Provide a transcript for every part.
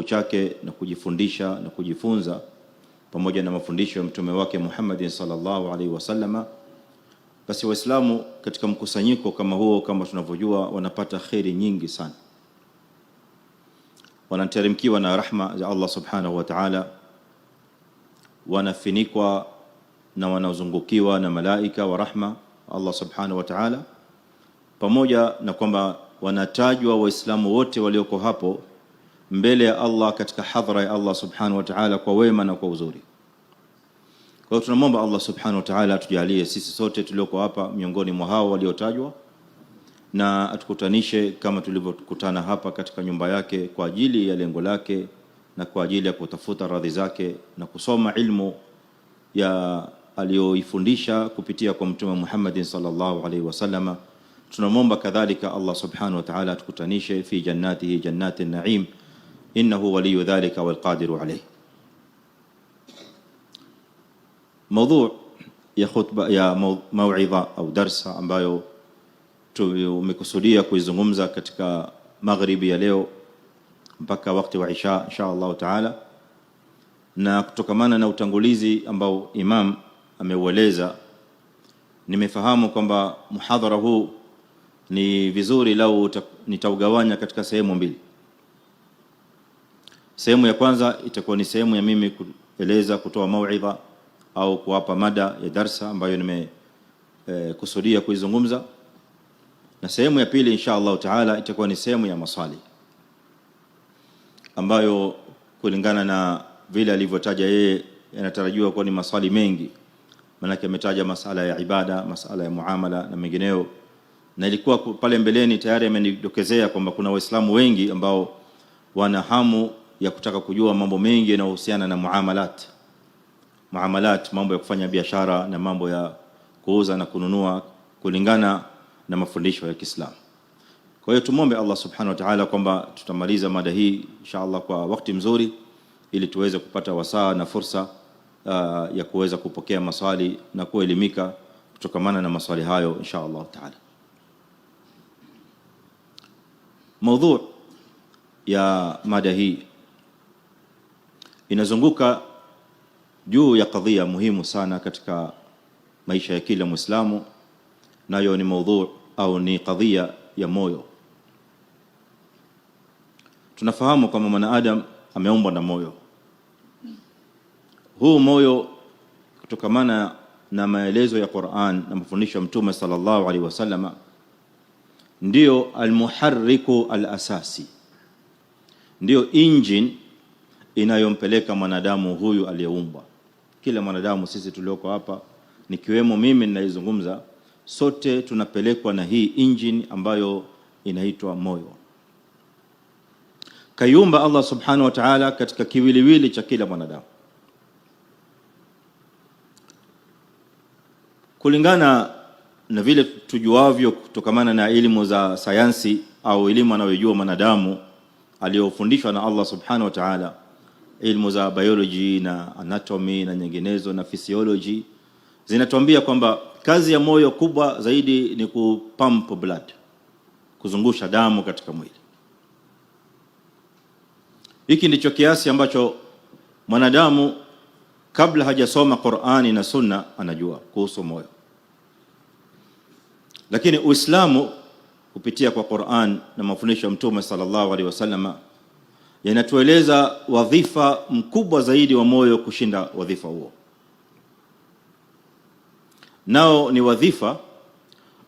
kitabu chake na kujifundisha na kujifunza pamoja na mafundisho ya mtume wake Muhammad sallallahu alaihi wasallama, basi Waislamu katika mkusanyiko kama huo, kama tunavyojua, wanapata khairi nyingi sana. Wanateremkiwa na rahma za Allah subhanahu wa ta'ala, wanafinikwa na wanazungukiwa na malaika wa rahma Allah subhanahu wa ta'ala, pamoja na kwamba wanatajwa Waislamu wote walioko hapo mbele ya Allah katika hadhara ya Allah subhanahu wa ta'ala kwa wema na kwa uzuri. Kwa hiyo tunamwomba Allah subhanahu wa ta'ala atujalie sisi sote tulioko hapa miongoni mwa hao waliotajwa, na atukutanishe kama tulivyokutana hapa katika nyumba yake kwa ajili ya lengo lake na kwa ajili ya kutafuta radhi zake na kusoma ilmu ya aliyoifundisha kupitia kwa mtume Muhammad sallallahu alaihi wasallama. Tunamwomba kadhalika Allah subhanahu wa ta'ala atukutanishe fi jannatihi jannatin na'im, innahu waliyu dhalika wal qadiru alayhi. Mada ya khutba ya mauidha au darsa ambayo tumekusudia kuizungumza katika magharibi ya leo mpaka wakati wa isha insha Allah taala, na kutokamana na utangulizi ambao imam ameueleza, nimefahamu kwamba muhadhara huu ni vizuri lau nitaugawanya katika sehemu mbili. Sehemu ya kwanza itakuwa ni sehemu ya mimi kueleza, kutoa mauidha au kuwapa mada ya darsa ambayo nimekusudia kuizungumza, na sehemu ya pili insha Allah taala itakuwa ni sehemu ya maswali ambayo kulingana na vile alivyotaja yeye yanatarajiwa kuwa ni maswali mengi, maana ametaja masala ya ibada, masala ya muamala na mengineyo, na ilikuwa pale mbeleni tayari amenidokezea kwamba kuna Waislamu wengi ambao wana hamu ya kutaka kujua mambo mengi yanayohusiana na muamalat, mambo ya kufanya biashara na mambo ya kuuza na kununua kulingana na mafundisho ya Kiislamu. Kwa hiyo tumombe Allah subhanahu wa ta'ala kwamba tutamaliza mada hii inshallah kwa wakati mzuri, ili tuweze kupata wasaa na fursa ya kuweza kupokea maswali na kuelimika kutokamana na maswali hayo inshallah ta'ala. Mada ya mada hii inazunguka juu ya kadhia muhimu sana katika maisha ya kila Muislamu, nayo ni mada au ni kadhia ya moyo. Tunafahamu kama mwanadamu ameumbwa na moyo. Huu moyo kutokamana na maelezo ya Qur'an na mafundisho ya Mtume sallallahu alaihi wasallama ndio almuharriku alasasi, ndio engine inayompeleka mwanadamu huyu aliyeumbwa. Kila mwanadamu sisi tulioko hapa, nikiwemo mimi ninayezungumza, sote tunapelekwa na hii engine ambayo inaitwa moyo. Kayumba Allah subhanahu wa ta'ala katika kiwiliwili cha kila mwanadamu. Kulingana na vile tujuavyo kutokamana na elimu za sayansi au elimu anayojua mwanadamu aliyofundishwa na Allah subhanahu wa ta'ala, elimu za biology na anatomy na nyinginezo na physiology, zinatuambia kwamba kazi ya moyo kubwa zaidi ni kupump blood, kuzungusha damu katika mwili. Hiki ndicho kiasi ambacho mwanadamu kabla hajasoma Qur'ani na Sunna anajua kuhusu moyo. Lakini Uislamu kupitia kwa Qur'an na mafundisho ya Mtume sallallahu alaihi wasallam yanatueleza wadhifa mkubwa zaidi wa moyo kushinda wadhifa huo. Nao ni wadhifa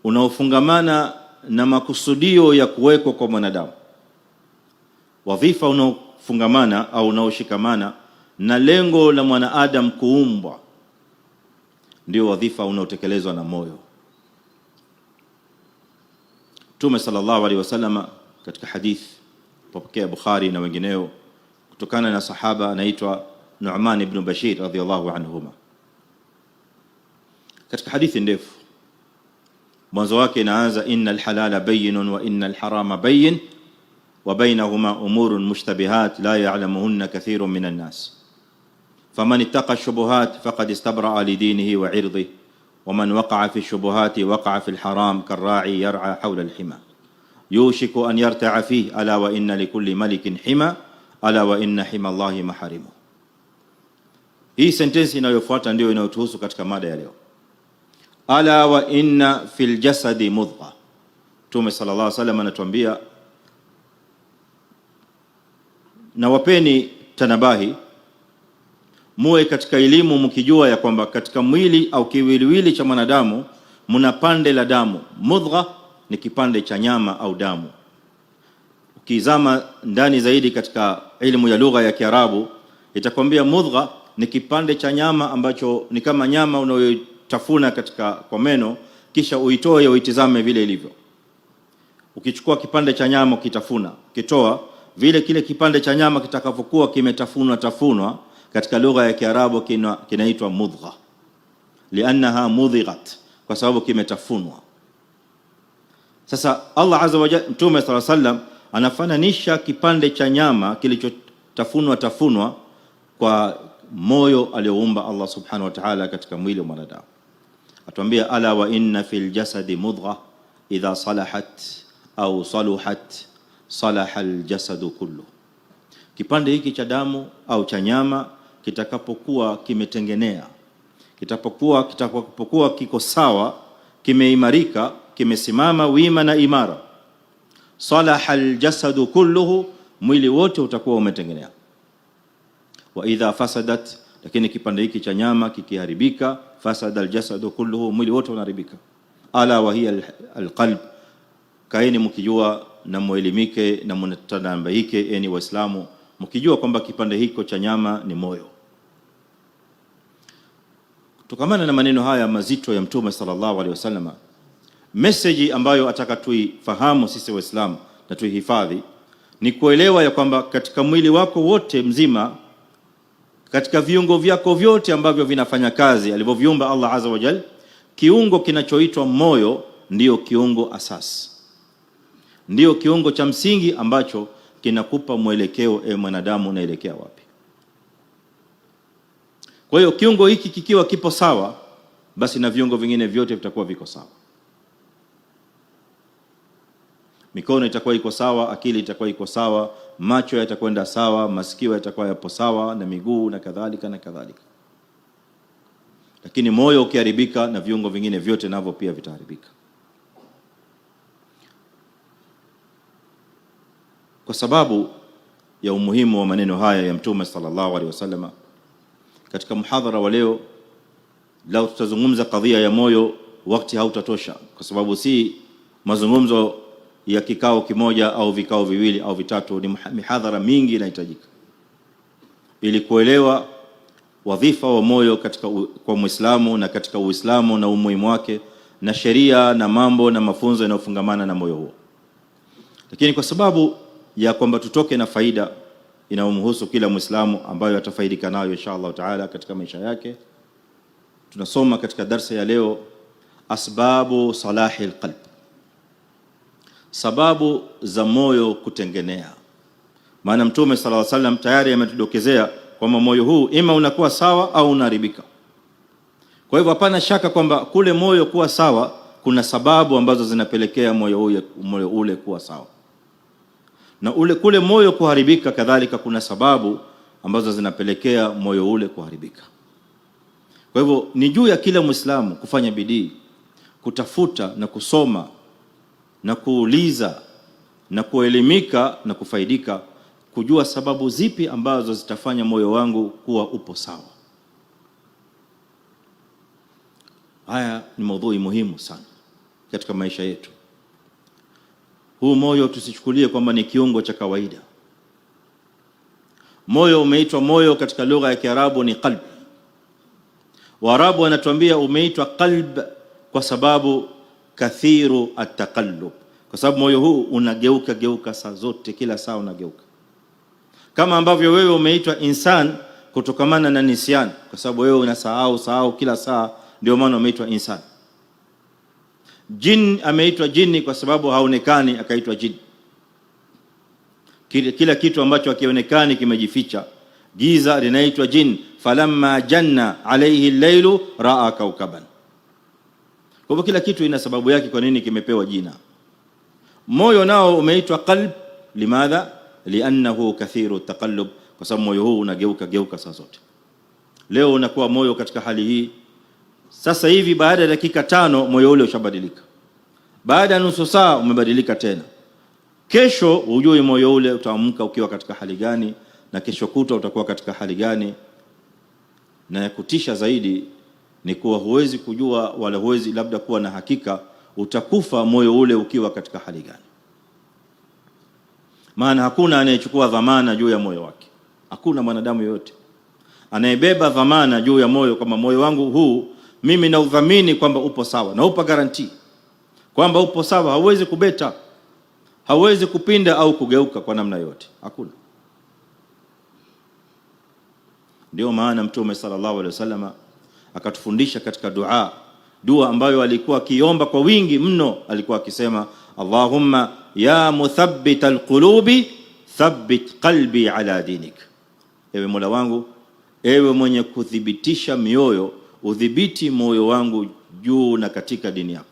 unaofungamana na makusudio ya kuwekwa kwa mwanadamu. Wadhifa unaofungamana au unaoshikamana na lengo la mwanadamu kuumbwa ndio wadhifa unaotekelezwa na moyo. Mtume sallallahu alaihi wasallam katika hadith popokea Bukhari na wengineo kutokana na sahaba anaitwa Nu'man ibn Bashir radhiyallahu anhuma, katika hadithi ndefu mwanzo wake inaanza innal halala bayyinun wa innal harama bayyin wa bainahuma umurun mushtabihat la ya'lamuhunna kathirun minan nas faman ittaqa ash-shubuhat faqad istabra'a li dinihi wa 'irdihi ومن وقع في الشبهات وقع في الحرام كالراعي يرعى حول الحمى يوشك أن يرتع فيه ألا وإن لكل ملك حمى ala wa inna himallahi maharimu. Hii sentensi inayofuata ndio inayotuhusu katika mada ya leo. Ala wa inna fil jasadi mudgha. Mtume sallallahu alaihi wasallam anatuambia, na wapeni tanabahi, muwe katika elimu mkijua ya kwamba katika mwili au kiwiliwili cha mwanadamu muna pande la damu. Mudgha ni kipande cha nyama au damu. Ukizama ndani zaidi katika elimu ya lugha ya Kiarabu itakwambia mudgha ni kipande cha nyama ambacho ni kama nyama unayotafuna kwa meno, kisha uitoe uitizame vile ilivyo. Ukichukua kipande cha nyama ukitafuna, ukitoa vile kile kipande cha nyama kitakapokuwa kimetafunwa katika lugha ya Kiarabu kinaitwa mudgha, liannaha mudghat, kwa sababu kimetafunwa. Sasa Allah azza wa jalla, Mtume sallallahu alaihi wasallam anafananisha kipande cha nyama kilichotafunwa kwa moyo alioumba Allah subhanahu wa ta'ala katika mwili wa mwanadamu. Atuambia, ala wa inna fil jasadi mudgha idha salahat au saluhat salaha aljasadu kullu. Kipande hiki cha damu au cha nyama kitakapokuwa kimetengenea, kitakapokuwa kiko sawa, kimeimarika, kimesimama wima na imara, salaha aljasadu kulluhu, mwili wote utakuwa umetengenea. Wa idha fasadat, lakini kipande hiki cha nyama kikiharibika, fasada aljasadu kulluhu, mwili wote unaharibika. Ala wa hiya alqalb. Kaeni mkijua na muelimike na mtanabaike, yani Waislamu, mkijua kwamba kipande hiko cha nyama ni moyo. Tukamana na maneno haya mazito ya Mtume sallallahu alaihi wasallam, message ambayo ataka tuifahamu sisi Waislamu na tuihifadhi ni kuelewa ya kwamba katika mwili wako wote mzima, katika viungo vyako vyote ambavyo vinafanya kazi alivyoviumba Allah azza wa jalla, kiungo kinachoitwa moyo ndio kiungo asasi, ndio kiungo cha msingi ambacho kinakupa mwelekeo mwanadamu unaelekea wapi. Kwa hiyo kiungo hiki kikiwa kipo sawa, basi na viungo vingine vyote vitakuwa viko sawa. Mikono itakuwa iko sawa, akili itakuwa iko sawa, macho yatakwenda sawa, masikio yatakuwa yapo sawa, na miguu na kadhalika na kadhalika. Lakini moyo ukiharibika, na viungo vingine vyote navyo pia vitaharibika. Kwa sababu ya umuhimu wa maneno haya ya Mtume sallallahu alaihi wasallam, katika muhadhara wa leo, lao tutazungumza kadhia ya moyo, wakati hautatosha, kwa sababu si mazungumzo ya kikao kimoja au vikao viwili au vitatu, ni mihadhara mingi inahitajika ili kuelewa wadhifa wa moyo kwa Muislamu na katika Uislamu na umuhimu wake na sheria na mambo na mafunzo yanayofungamana na moyo huo. Lakini kwa sababu ya kwamba tutoke na faida inayomhusu kila Muislamu ambayo atafaidika nayo inshallah taala katika maisha yake, tunasoma katika darsa ya leo asbabu salahil qalb, sababu za moyo kutengenea. Maana Mtume sallallahu alaihi wasallam tayari ametudokezea kwamba moyo huu ima unakuwa sawa au unaharibika. Kwa hivyo hapana shaka kwamba kule moyo kuwa sawa kuna sababu ambazo zinapelekea moyo ule kuwa sawa, na kule moyo kuharibika kadhalika kuna sababu ambazo zinapelekea moyo ule kuharibika. Kwa hivyo ni juu ya kila Muislamu kufanya bidii kutafuta na kusoma na kuuliza na kuelimika na kufaidika, kujua sababu zipi ambazo zitafanya moyo wangu kuwa upo sawa. Haya ni maudhui muhimu sana katika maisha yetu. Huu moyo tusichukulie kwamba ni kiungo cha kawaida. Moyo umeitwa moyo katika lugha ya Kiarabu ni qalb. Waarabu wanatuambia umeitwa qalb kwa sababu kathiru at-taqallub, kwa sababu moyo huu unageuka saa zote, kila saa unageuka. Kama ambavyo wewe umeitwa insan kutokamana na nisyan, kwa sababu wewe unasahau kila saa, ndio maana umeitwa insan. Jin ameitwa jini kwa sababu haonekani, akaitwa jin. Kila kitu ambacho hakionekani kimejificha, giza linaitwa jin. Falamma janna alayhi al-lailu raa kaukaban. Kwa hivyo kila kitu ina sababu yake kwa nini kimepewa jina. Moyo nao umeitwa qalb, limadha? li'annahu kathiru taqallub, kwa sababu moyo huu unageuka saa zote. Leo unakuwa moyo katika hali hii, sasa hivi baada ya dakika 5 moyo ule ushabadilika, baada ya nusu saa umebadilika tena. Kesho ujue moyo ule utaamka ukiwa katika hali gani, na kesho kutwa utakuwa katika hali gani. Na ya kutisha zaidi ni kuwa huwezi kujua wala huwezi labda kuwa na hakika utakufa moyo ule ukiwa katika hali gani. Maana hakuna anayechukua dhamana juu ya moyo wake. Hakuna mwanadamu yoyote anayebeba dhamana juu ya moyo, kama moyo wangu huu mimi na udhamini kwamba upo sawa, na upa guarantee kwamba upo sawa, hauwezi kubeta, hauwezi kupinda au kugeuka kwa namna yote. Hakuna. Ndio maana Mtume sallallahu alaihi wasallam akatufundisha katika dua ambayo alikuwa akiomba kwa wingi mno. Alikuwa akisema, Allahumma ya muthabbit alqulubi thabbit qalbi ala dinik, ewe Mola wangu, ewe mwenye kuthibitisha mioyo, udhibiti moyo wangu juu na katika dini yako.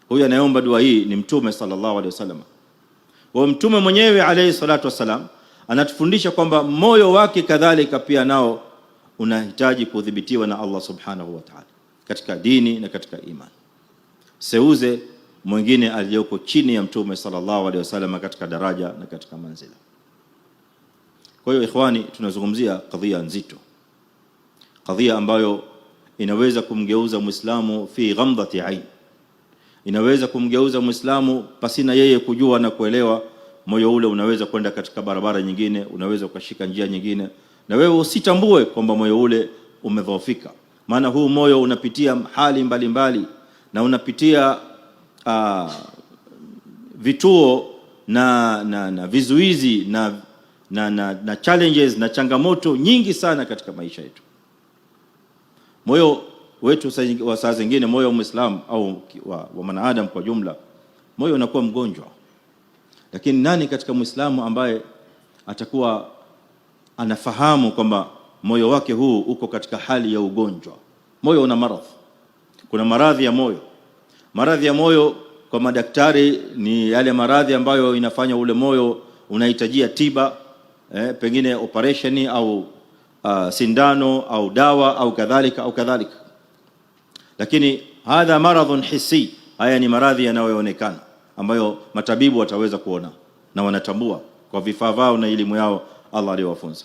Huyu anayeomba dua hii ni Mtume sallallahu alaihi wasallam. Wa Mtume mwenyewe alayhi salatu wasalam anatufundisha kwamba moyo wake kadhalika pia nao unahitaji kudhibitiwa na Allah subhanahu wa ta'ala katika dini na katika imani. Seuze mwingine aliyoko chini ya Mtume sallallahu alaihi wasallam katika daraja na katika manzila. Kwa hiyo ikhwani, tunazungumzia kadhia nzito, kadhia ambayo inaweza kumgeuza Muislamu fi ghamdati ain, inaweza kumgeuza Muislamu pasina yeye kujua na kuelewa. Moyo ule unaweza kwenda katika barabara nyingine, unaweza ukashika njia nyingine, na wewe usitambue kwamba moyo ule umedhoofika. Maana huu moyo unapitia hali mbalimbali na unapitia vituo na vizuizi na challenges na changamoto nyingi sana katika maisha yetu. Moyo wetu saa zingine, moyo wa Muislamu au wa mwanadamu kwa jumla, moyo unakuwa mgonjwa. Lakini nani katika Muislamu ambaye atakuwa anafahamu kwamba moyo wake huu uko katika hali ya ugonjwa? Moyo una maradhi. Kuna maradhi ya moyo. Maradhi ya moyo kwa madaktari ni yale maradhi ambayo inafanya ule moyo unahitajia tiba, pengine operation au sindano au dawa au kadhalika. Lakini hadha maradhun hissi, haya ni maradhi yanayoonekana ambayo matabibu wataweza kuona na wanatambua kwa vifaa vao na elimu yao Allah aliyowafunza.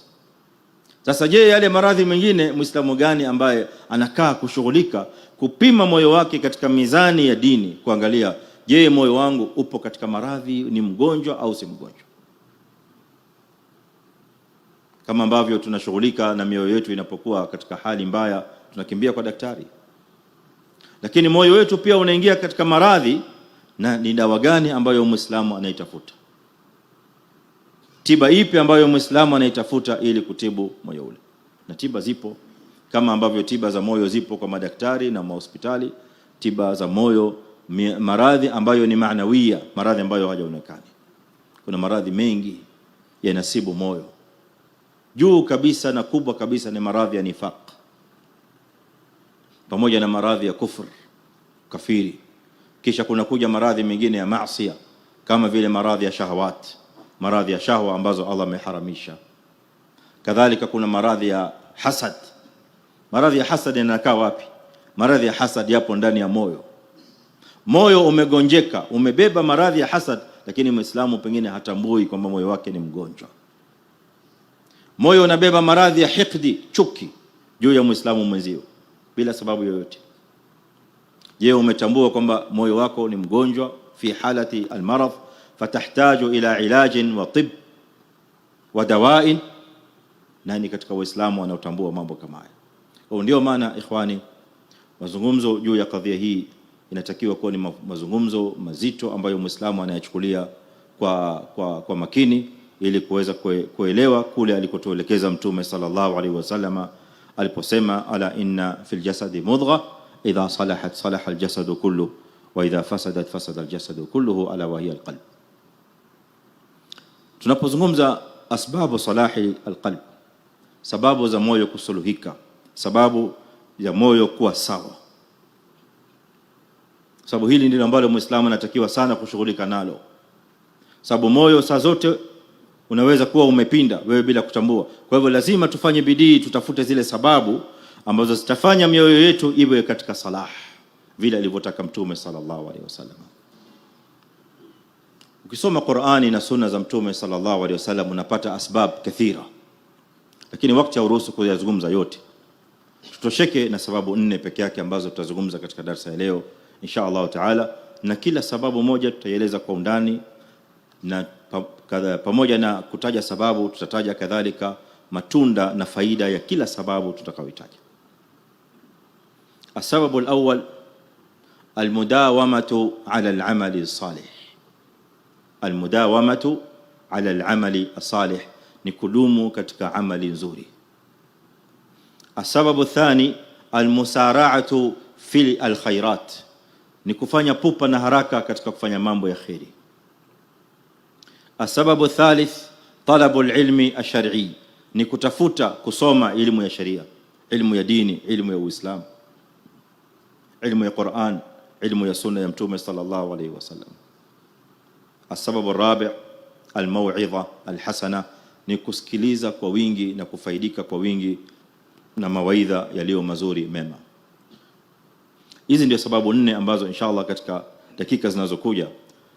Sasa je, yale maradhi mengine, Muislamu gani ambaye anakaa kushughulika kupima moyo wake katika mizani ya dini, kuangalia je, moyo wangu upo katika maradhi, ni mgonjwa au si mgonjwa? Kama ambavyo tunashughulika na mioyo yetu inapokuwa katika hali mbaya, tunakimbia kwa daktari. Lakini moyo wetu pia unaingia katika maradhi, na ni dawa gani ambayo Muislamu anaitafuta? Tiba ipi ambayo Muislamu anaitafuta ili kutibu moyo ule? Na tiba zipo, kama ambavyo tiba za moyo zipo kwa madaktari na mahospitali. Tiba za moyo, maradhi ambayo ni maanawia, maradhi ambayo hayaonekani. Kuna maradhi mengi yanasibu moyo. Juu kabisa na kubwa kabisa ni maradhi ya nifaq, pamoja na maradhi ya kufur, kafiri. Kisha kuna kuja maradhi mengine ya maasiya, kama vile maradhi ya shahawat, maradhi ya shahwa ambazo Allah ameharamisha. Kadhalika kuna maradhi ya hasad. Maradhi ya hasad yanakaa wapi? Maradhi ya hasad yapo ndani ya moyo. Moyo umegonjeka, umebeba maradhi ya hasad, lakini Muislamu pengine hatambui kwamba moyo wake ni mgonjwa. Moyo unabeba maradhi ya hikdi, chuki juu ya Muislamu mwenzio bila sababu yoyote. Je, umetambua kwamba moyo wako ni mgonjwa fi halati almarad, fatahtaju ila ilajin wa tib wa dawain? Nani katika Waislamu wanaotambua mambo kama haya? Ndio maana ikhwani, mazungumzo juu ya kadhia hii inatakiwa kuwa ni mazungumzo mazito ambayo Muislamu anayachukulia kwa makini, ili kuweza kuelewa kule alikotuelekeza Mtume sallallahu alaihi wasallam aliposema, ala inna fil jasadi mudgha idha salahat salaha aljasadu kullu wa idha fasadat fasada aljasadu kulluhu ala wa hiya alqalb. Tunapozungumza asbabu salahi alqalb, sababu za moyo kusuluhika, sababu ya moyo kuwa sawa, sababu hili ndilo ambalo Muislamu anatakiwa sana kushughulika nalo, sababu moyo saa zote unaweza kuwa umepinda wewe bila kutambua. Kwa hivyo lazima tufanye bidii, tutafute zile sababu ambazo zitafanya mioyo yetu iwe katika salah vile alivyotaka Mtume sallallahu alaihi wasallam. Ukisoma Qur'ani na sunna za Mtume sallallahu alaihi wasallam unapata asbab kathira, lakini wakati hauruhusu kuyazungumza yote. Tutosheke na sababu 4 peke yake ambazo tutazungumza katika darasa ya leo insha Allah taala, na kila sababu moja tutaieleza kwa undani, na pamoja na kutaja sababu tutataja kadhalika matunda na faida ya kila sababu tutakayoitaja. Asababu alawwal almudawamatu ala alamali salih. Almudawamatu ala alamali salih ni kudumu katika amali nzuri. Asababu thani almusara'atu fil alkhairat, ni kufanya pupa na haraka katika kufanya mambo ya khairi. Asababu thalith talabu alilmi alshar'i, ni kutafuta kusoma elimu ya sharia, elimu ya dini, elimu ya Uislamu, elimu ya Qur'an, elimu ya sunna ya Mtume sallallahu alayhi wasallam. Asababu rabi' almau'idha alhasana, ni kusikiliza kwa wingi na kufaidika kwa wingi na mawaidha yaliyo mazuri mema. Hizi ndio sababu 4 ambazo inshallah katika dakika zinazokuja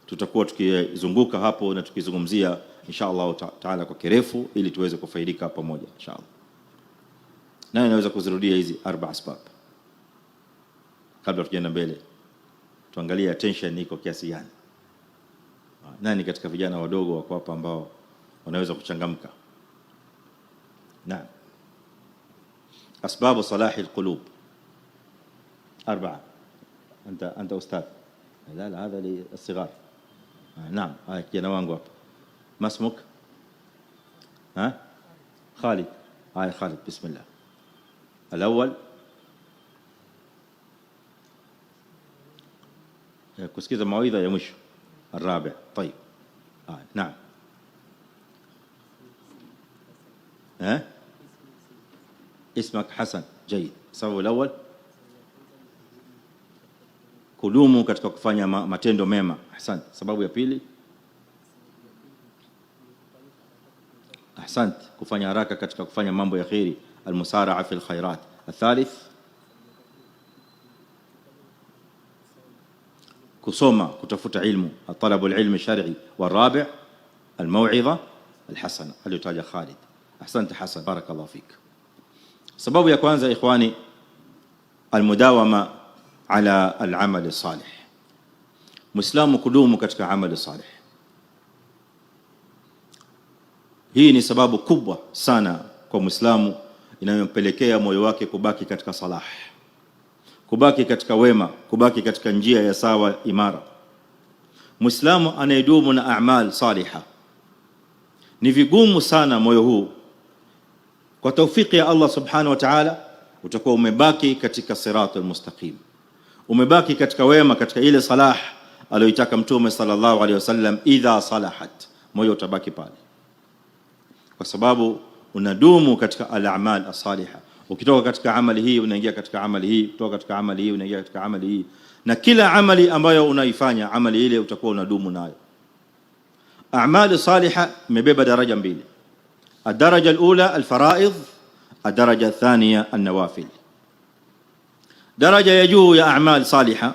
tutakuwa tukizunguka hapo na tukizungumzia inshallah taala kwa kirefu ili tuweze kufaidika pamoja inshallah. Nani anaweza kuzirudia hizi 4 asbab kabla tujaenda mbele? Tuangalie attention iko kiasi gani. Nani katika vijana wadogo wako hapa ambao wanaweza kuchangamka? Naam. أسباب صلاح القلوب 4. أنت أستاذ. لا هذا للصغار. نعم هاي kijana wangu hapa. ما اسمك؟ ها؟ خالد. هاي خالد بسم الله. الأول kusikiza mawaidha ya mwisho. الرابع طيب. نعم. ها؟ اسمك حسن. جيد. السبب الأول kudumu katika kufanya matendo mema. Ahsant. Sababu ya pili? Ahsant, kufanya haraka katika kufanya mambo ya khairi, almusara'a fil khairat. Athalith kusoma, kutafuta ilmu, talabu alilmi shar'i. Warabi' almau'idha alhasana aliyotaja Khalid. Ahsant Hasan, barakallahu fik. Sababu ya kwanza ikhwani, almudawama ala alamal salih. Muislamu kudumu katika amali salih. Hii ni sababu kubwa sana kwa Muislamu inayompelekea moyo wake kubaki katika salah, kubaki katika wema, kubaki katika njia ya sawa imara. Muislamu anayedumu na a'mal saliha, ni vigumu sana moyo huu kwa taufiki ya Allah subhanahu wa ta'ala utakuwa umebaki katika siratul mustaqim, umebaki katika wema, katika ile salah aliyoitaka Mtume sallallahu alaihi wasallam. Idha salahat, moyo utabaki pale kwa sababu unadumu katika al-a'mal as-salihah. Ukitoka katika amali hii unaingia katika amali hii, kutoka katika amali hii unaingia katika amali hii, na kila amali ambayo unaifanya amali ile utakuwa unadumu nayo. A'mal salihah imebeba daraja mbili. الدرجة الأولى الفرائض، الدرجة الثانية النوافل. درجة يجو يا أعمال صالحة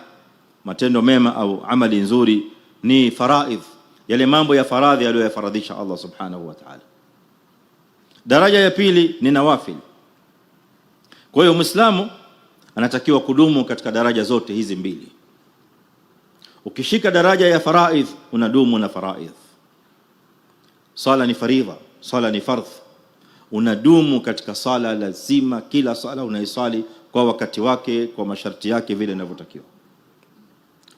matendo mema au amali nzuri ni faraidh, yale mambo ya faradhi aliyoyafaradhisha Allah subhanahu wa ta'ala. Daraja ya pili ni nawafil. Kwa hiyo Muislamu anatakiwa kudumu katika daraja zote hizi mbili. Ukishika daraja ya faraidh unadumu na faraidh. Sala ni faridha, sala ni fardh, unadumu katika sala lazima, kila sala unaisali kwa wakati wake, kwa masharti yake vile inavyotakiwa.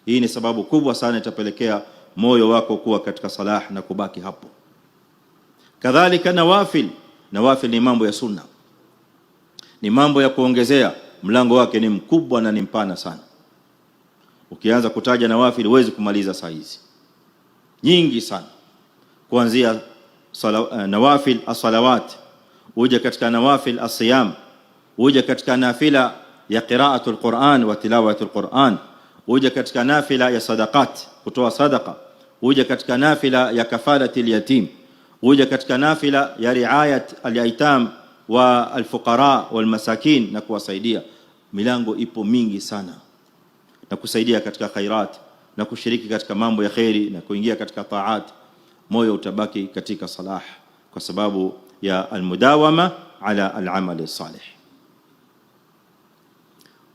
Hii ni sababu kubwa sana itapelekea moyo wako kuwa katika salah na kubaki hapo. Kadhalika nawafil, nawafil ni mambo ya sunna, ni mambo ya kuongezea, mlango wake ni mkubwa na ni mpana sana. Ukianza kutaja nawafil huwezi kumaliza saa hizi, nyingi sana, kuanzia nawafil as-salawat, uje katika nawafil as-siyam, uje katika nafila ya qira'atul Qur'an wa tilawatul Qur'an, uje katika nafila ya sadaqat, kutoa sadaqa, uje katika nafila ya kafalatil yatim, uje katika nafila ya riayat al-aitam wa al-fuqara wal masakin na kuwasaidia. Milango ipo mingi sana, na kusaidia katika khairat na kushiriki katika mambo ya khairi na kuingia katika taat. Moyo utabaki katika salah kwa sababu ya almudawama ala al-amal salih.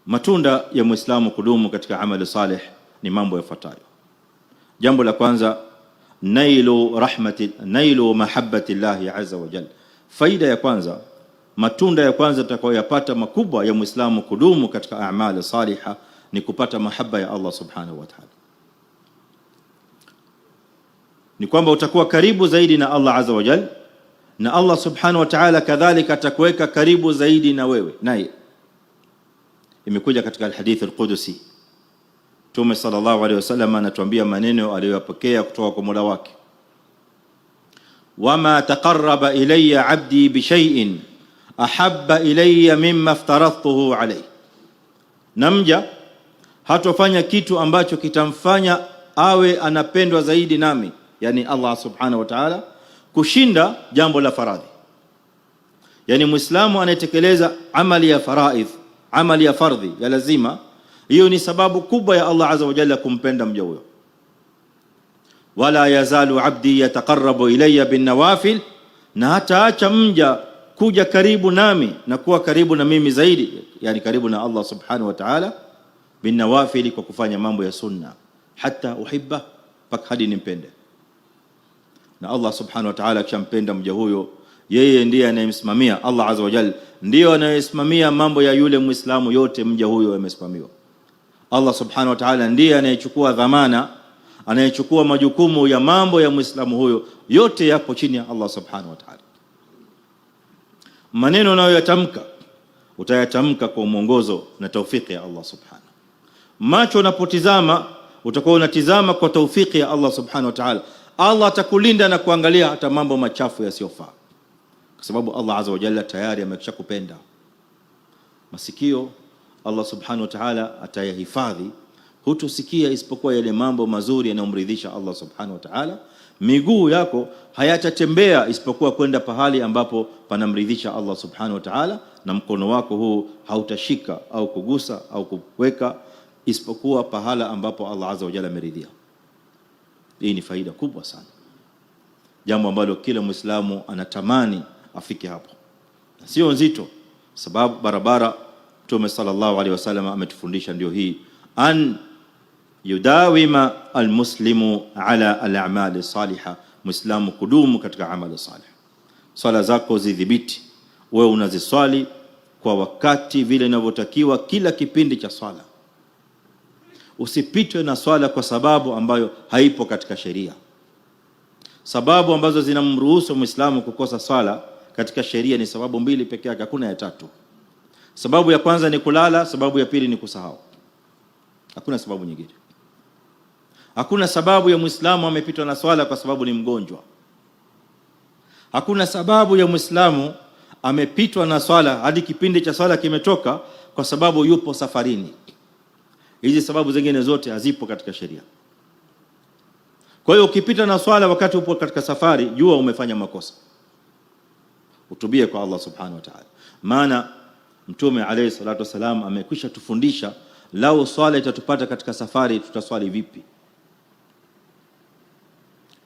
Matunda ya Muislamu kudumu katika amali salih ni mambo yafuatayo. Jambo la kwanza, nailu mahabbati Allah azza wa jalla. Faida ya kwanza, matunda ya kwanza tutakayoyapata makubwa ya Muislamu kudumu katika amali saliha ni kupata mahaba ya Allah subhanahu wa ta'ala. Ni kwamba utakuwa karibu zaidi na Allah azza wa jalla, na Allah subhanahu wa ta'ala kadhalika atakuweka karibu zaidi na wewe naye. Imekuja katika alhadith alqudusi, Mtume sallallahu alaihi wasallam anatuambia maneno aliyopokea kutoka kwa Mola wake: wama taqarraba ilayya 'abdi bi shay'in ahabba ilayya mimma aftaradtuhu alayhi. Namja hatofanya kitu ambacho kitamfanya awe anapendwa zaidi nami, yani Allah subhanahu wa ta'ala, kushinda jambo la faradhi. Yani Muislamu anayetekeleza amali ya faraidh, amali ya fardhi ya lazima, hiyo ni sababu kubwa ya Allah azza wa jalla kumpenda mja huyo. Wala yazalu abdi yataqarrabu ilayya bin nawafil, na hata acha mja kuja karibu nami na kuwa karibu na mimi zaidi, yani karibu na Allah subhanahu wa ta'ala, bin nawafil, kwa kufanya mambo ya sunna, hata uhibba, mpaka hadi nimpende. Na Allah subhanahu wa ta'ala akishampenda mja huyo, yeye ndiye anayemsimamia. Allah azza wa jalla ndiye anayesimamia mambo ya yule Muislamu yote, mja huyo amesimamiwa. Allah subhanahu wa ta'ala ndiye anayechukua dhamana, anayechukua majukumu ya mambo ya Muislamu huyo, yote yapo chini ya Allah subhanahu wa ta'ala. Maneno unayoyatamka utayatamka kwa mwongozo na taufiki ya Allah subhanahu. Macho unapotizama utakuwa unatizama kwa taufiki ya Allah subhanahu wa ta'ala. Allah atakulinda na kuangalia hata mambo machafu yasiyofaa, kwa sababu Allah azza wa jalla tayari amekishakupenda. Masikio Allah subhanahu wa ta'ala atayahifadhi, hutosikia isipokuwa yale mambo mazuri yanayomridhisha Allah subhanahu wa ta'ala. Miguu yako hayatatembea isipokuwa kwenda pahali ambapo panamridhisha Allah subhanahu wa ta'ala, na mkono wako huu hautashika au kugusa au kuweka isipokuwa pahala ambapo Allah azza wa jalla ameridhia. Hii ni faida kubwa sana, jambo ambalo kila Muislamu anatamani afike hapo, na sio nzito, sababu barabara Mtume sallallahu alaihi wasallam ametufundisha ndio hii: an yudawima almuslimu ala al-a'mal salihah. Muislamu kudumu katika amali salih. Swala zako zidhibiti, wewe unaziswali kwa wakati vile inavyotakiwa, kila kipindi cha swala. Usipitwe na swala kwa sababu ambayo haipo katika sheria. Sababu ambazo zinamruhusu Muislamu kukosa swala katika sheria ni sababu mbili pekee yake, hakuna ya tatu. Sababu ya kwanza ni kulala, sababu ya pili ni kusahau. Hakuna sababu nyingine. Hakuna sababu ya Muislamu amepitwa na swala kwa sababu ni mgonjwa. Hakuna sababu ya Muislamu amepitwa na swala hadi kipindi cha swala kimetoka kwa sababu yupo safarini. Hizi sababu zingine zote hazipo katika sheria. Kwa hiyo ukipita na swala wakati upo katika safari, jua umefanya makosa, utubie kwa Allah subhanahu wa ta'ala. Maana Mtume alayhi salatu wasalam amekwisha tufundisha, lao swala itatupata katika safari tutaswali vipi.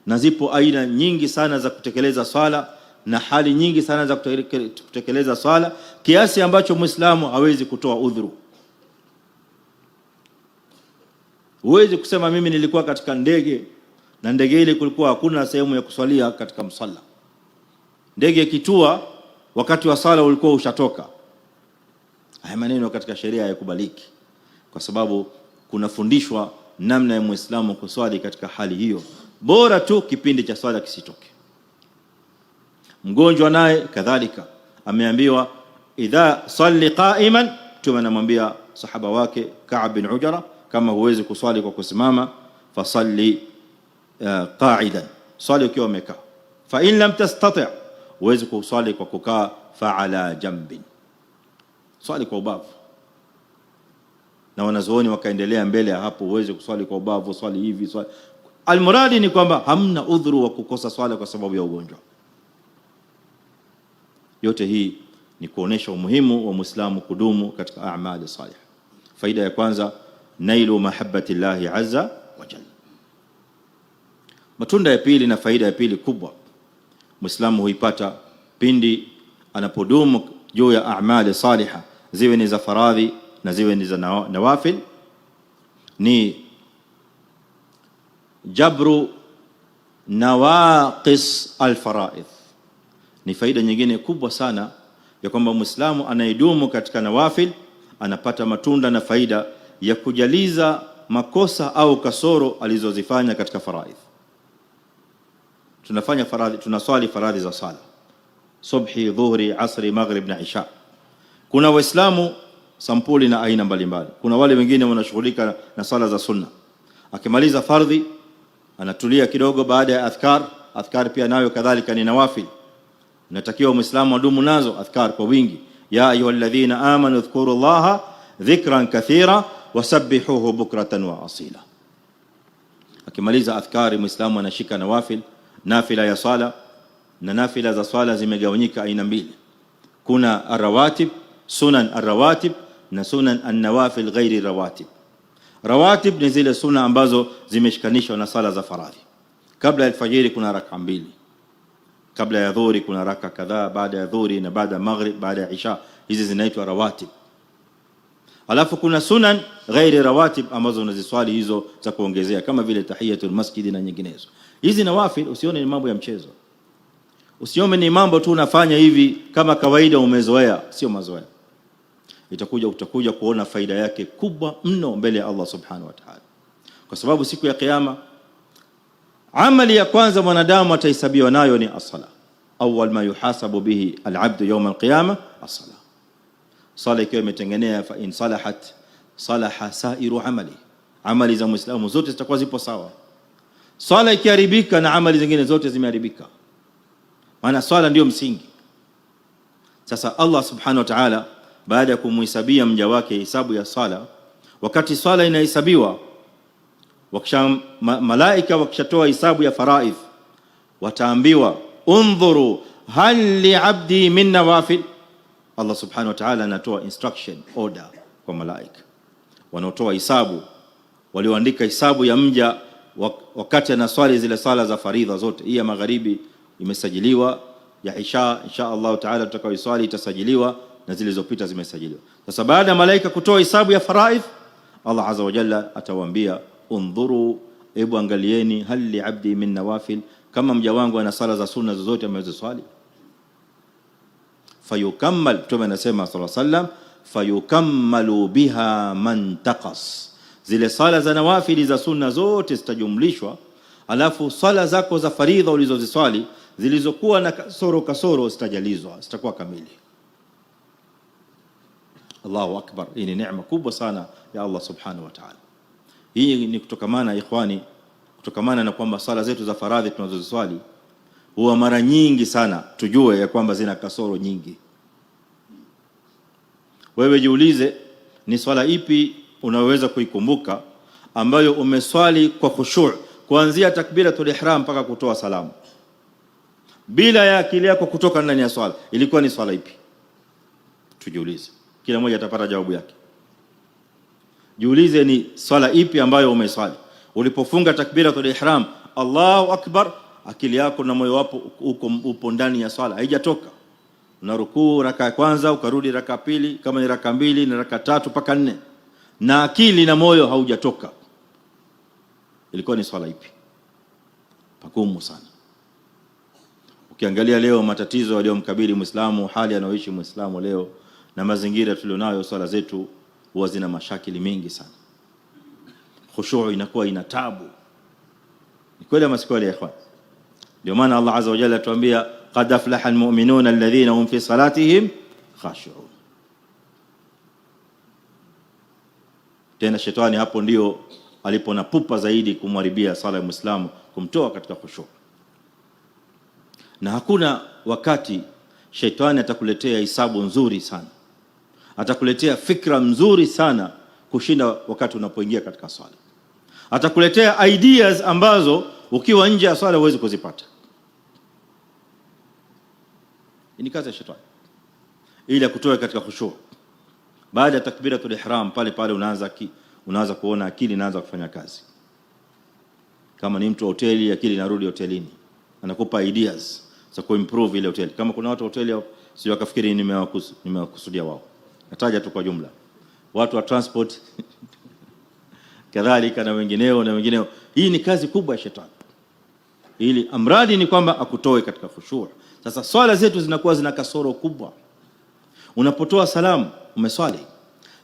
Na zipo aina nyingi sana za kutekeleza swala na hali nyingi sana za kutekeleza swala, kiasi ambacho Muislamu hawezi kutoa udhuru. Huwezi kusema mimi nilikuwa katika ndege na ndege ile kulikuwa hakuna sehemu ya kuswalia katika msalla. Ndege ikitua wakati wa sala ulikuwa ushatoka. Haya maneno katika sheria hayakubaliki, kwa sababu kunafundishwa namna ya Muislamu kuswali katika hali hiyo, bora tu kipindi cha swala kisitoke. Mgonjwa naye kadhalika ameambiwa idha salli qa'iman, tunamwambia sahaba wake Ka'b bin Ujra, kama huwezi kuswali kwa kusimama, fasalli qa'idan, swali ukiwa umekaa. Fa in lam tastati', huwezi kuswali kwa kukaa, fa ala jambin, swali kwa ubavu. Na wanazuoni wakaendelea mbele ya hapo, huwezi kuswali kwa ubavu, swali hivi, swali. Almuradi ni kwamba hamna udhuru wa kukosa swala kwa sababu ya ugonjwa. Yote hii ni kuonesha umuhimu wa Muislamu kudumu katika a'mali salih. Faida ya kwanza, nailu mahabbati llahi azza wa jalla. Matunda ya pili na faida ya pili kubwa Muislamu huipata pindi anapodumu juu ya a'mali salihah, ziwe ni za faradhi na ziwe ni za nawafil, ni jabru nawaqis alfaraidh. Ni faida nyingine kubwa sana ya kwamba Muislamu anayedumu katika nawafil anapata matunda na faida ya kujaliza makosa au kasoro alizozifanya katika faraidh. Tunafanya faradhi, tunaswali faradhi za sala subhi, dhuhri, asri, maghrib na isha. Kuna waislamu sampuli na aina mbalimbali. Kuna wale wengine wanashughulika na sala za sunna, akimaliza fardhi anatulia kidogo baada ya adhkar pia nayo kadhalika ni nawafil. Natakiwa muislamu adumu nazo adhkar kwa wingi. Ya ayyuhalladhina amanu dhkurullaha dhikran kathira wasabbihuhu bukratan wa asila. Akimaliza adhkari muislamu anashika nawafil, nafila ya sala. Na nafila za swala zimegawanyika aina mbili. Kuna arrawatib, sunan arrawatib na sunan an-nawafil ghairi rawatib. Rawatib ni zile sunna ambazo zimeshikanishwa na sala za faradhi. Kabla ya alfajiri kuna raka mbili, kabla ya dhuhuri kuna raka kadhaa, baada ya dhuhuri na baada ya maghrib, baada ya isha. Hizi zinaitwa rawatib. Alafu kuna sunan ghairi rawatib ambazo unaziswali hizo za kuongezea kama vile tahiyatul masjid na nyinginezo. Hizi nawafil usione ni mambo ya mchezo. Usione ni mambo tu unafanya hivi kama kawaida umezoea, sio mazoea. Utakuja kuona faida yake kubwa mno mbele ya Allah subhanahu wa ta'ala. Kwa sababu siku ya kiyama amali ya kwanza mwanadamu atahesabiwa nayo ni as-sala. Awwal ma yuhasabu bihi al-'abdu yawm al-qiyamah as-sala. Sala ikiwa imetengenea, fa in salahat salaha sa'iru amali za muislamu zote zitakuwa zipo sawa. Sala ikiharibika na amali zingine zote zimeharibika. Maana swala ndio msingi. Sasa Allah subhanahu wa ta'ala baada ya kumhesabia mja wake hisabu ya sala, wakati swala inahesabiwa, malaika wakishatoa hisabu ya faraidh, wataambiwa undhuru hal li'abdi min nawafil. Allah subhanahu wa ta'ala anatoa instruction, order kwa malaika wanaotoa hisabu, walioandika hisabu ya mja wakati anaswali zile sala za faridha zote. Hii ya magharibi imesajiliwa, ya isha insha Allah taala tutakayoiswali itasajiliwa, na zile zilizopita zimesajiliwa. Sasa baada ya malaika kutoa hisabu ya faraidh, Allah azza wa jalla atawaambia undhuru, hebu angalieni, hal li abdi min nawafil, kama mja wangu ana sala za sunna zozote ameziswali. Fayukammal, Mtume anasema sallallahu alayhi wasallam, fayukammalu biha man taqas. Zile sala za nawafili za sunna zote zitajumlishwa, alafu sala zako za faridha ulizoziswali zilizokuwa na kasoro zitajalizwa, zitakuwa kamili. Allahu akbar. Hii ni neema kubwa sana ya Allah subhanahu wa ta'ala. Hii ni kutokamana ikhwani, kutokamana na kwamba sala zetu za faradhi tunazoziswali huwa mara nyingi sana tujue ya kwamba zina kasoro nyingi. Wewe jiulize, ni swala ipi unaweza kuikumbuka ambayo umeswali kwa khushu' kuanzia takbiratul ihram mpaka kutoa salamu bila ya akili yako kutoka ndani ya swala? Ilikuwa ni swala ipi? Tujiulize, kila mmoja atapata jawabu yake. Jiulize, ni swala ipi ambayo umeswali ulipofunga takbiratul ihram, Allahu akbar, akili yako na moyo wako upo ndani ya swala, haijatoka. Una rukuu raka ya kwanza, ukarudi raka ya pili, kama ni raka mbili na raka tatu mpaka 4, na akili na moyo haujatoka. Ilikuwa ni swala ipi? Pagumu sana. Ukiangalia leo matatizo yaliyomkabili Muislamu, hali anayoishi Muislamu leo na mazingira tulionayo, swala zetu huwa zina mashakili mengi sana. Khushu' inakuwa ina tabu. Ni kweli ama si kweli ya ikhwan? Ndio maana Allah azza wa jalla atuambia qad aflaha almu'minuna alladhina hum fi salatihim khashu'un. Tena shetani hapo ndio alipona pupa zaidi kumharibia sala ya Muislamu, kumtoa katika khushu'. Na hakuna wakati shetani atakuletea hisabu nzuri sana, atakuletea fikra nzuri sana kushinda wakati unapoingia katika swala. Atakuletea ideas ambazo ukiwa nje ya swala huwezi kuzipata. Ni kazi ya shetani. ili kutoa katika khushu'. Baada ya takbiratul ihram pale pale unaanza kuona akili inaanza kufanya kazi. Kama ni mtu wa hoteli, akili inarudi hotelini, anakupa ideas za kuimprove ile hoteli. Kama kuna watu hoteli sio wakafikiri nimewakusudia wao, nataja tu kwa jumla. Watu wa transport kadhalika na wengineo. Hii ni kazi kubwa ya shetani, ili amradi ni kwamba akutoe katika khushu'. Sasa swala zetu zinakuwa zina kasoro kubwa. Unapotoa salamu umeswali,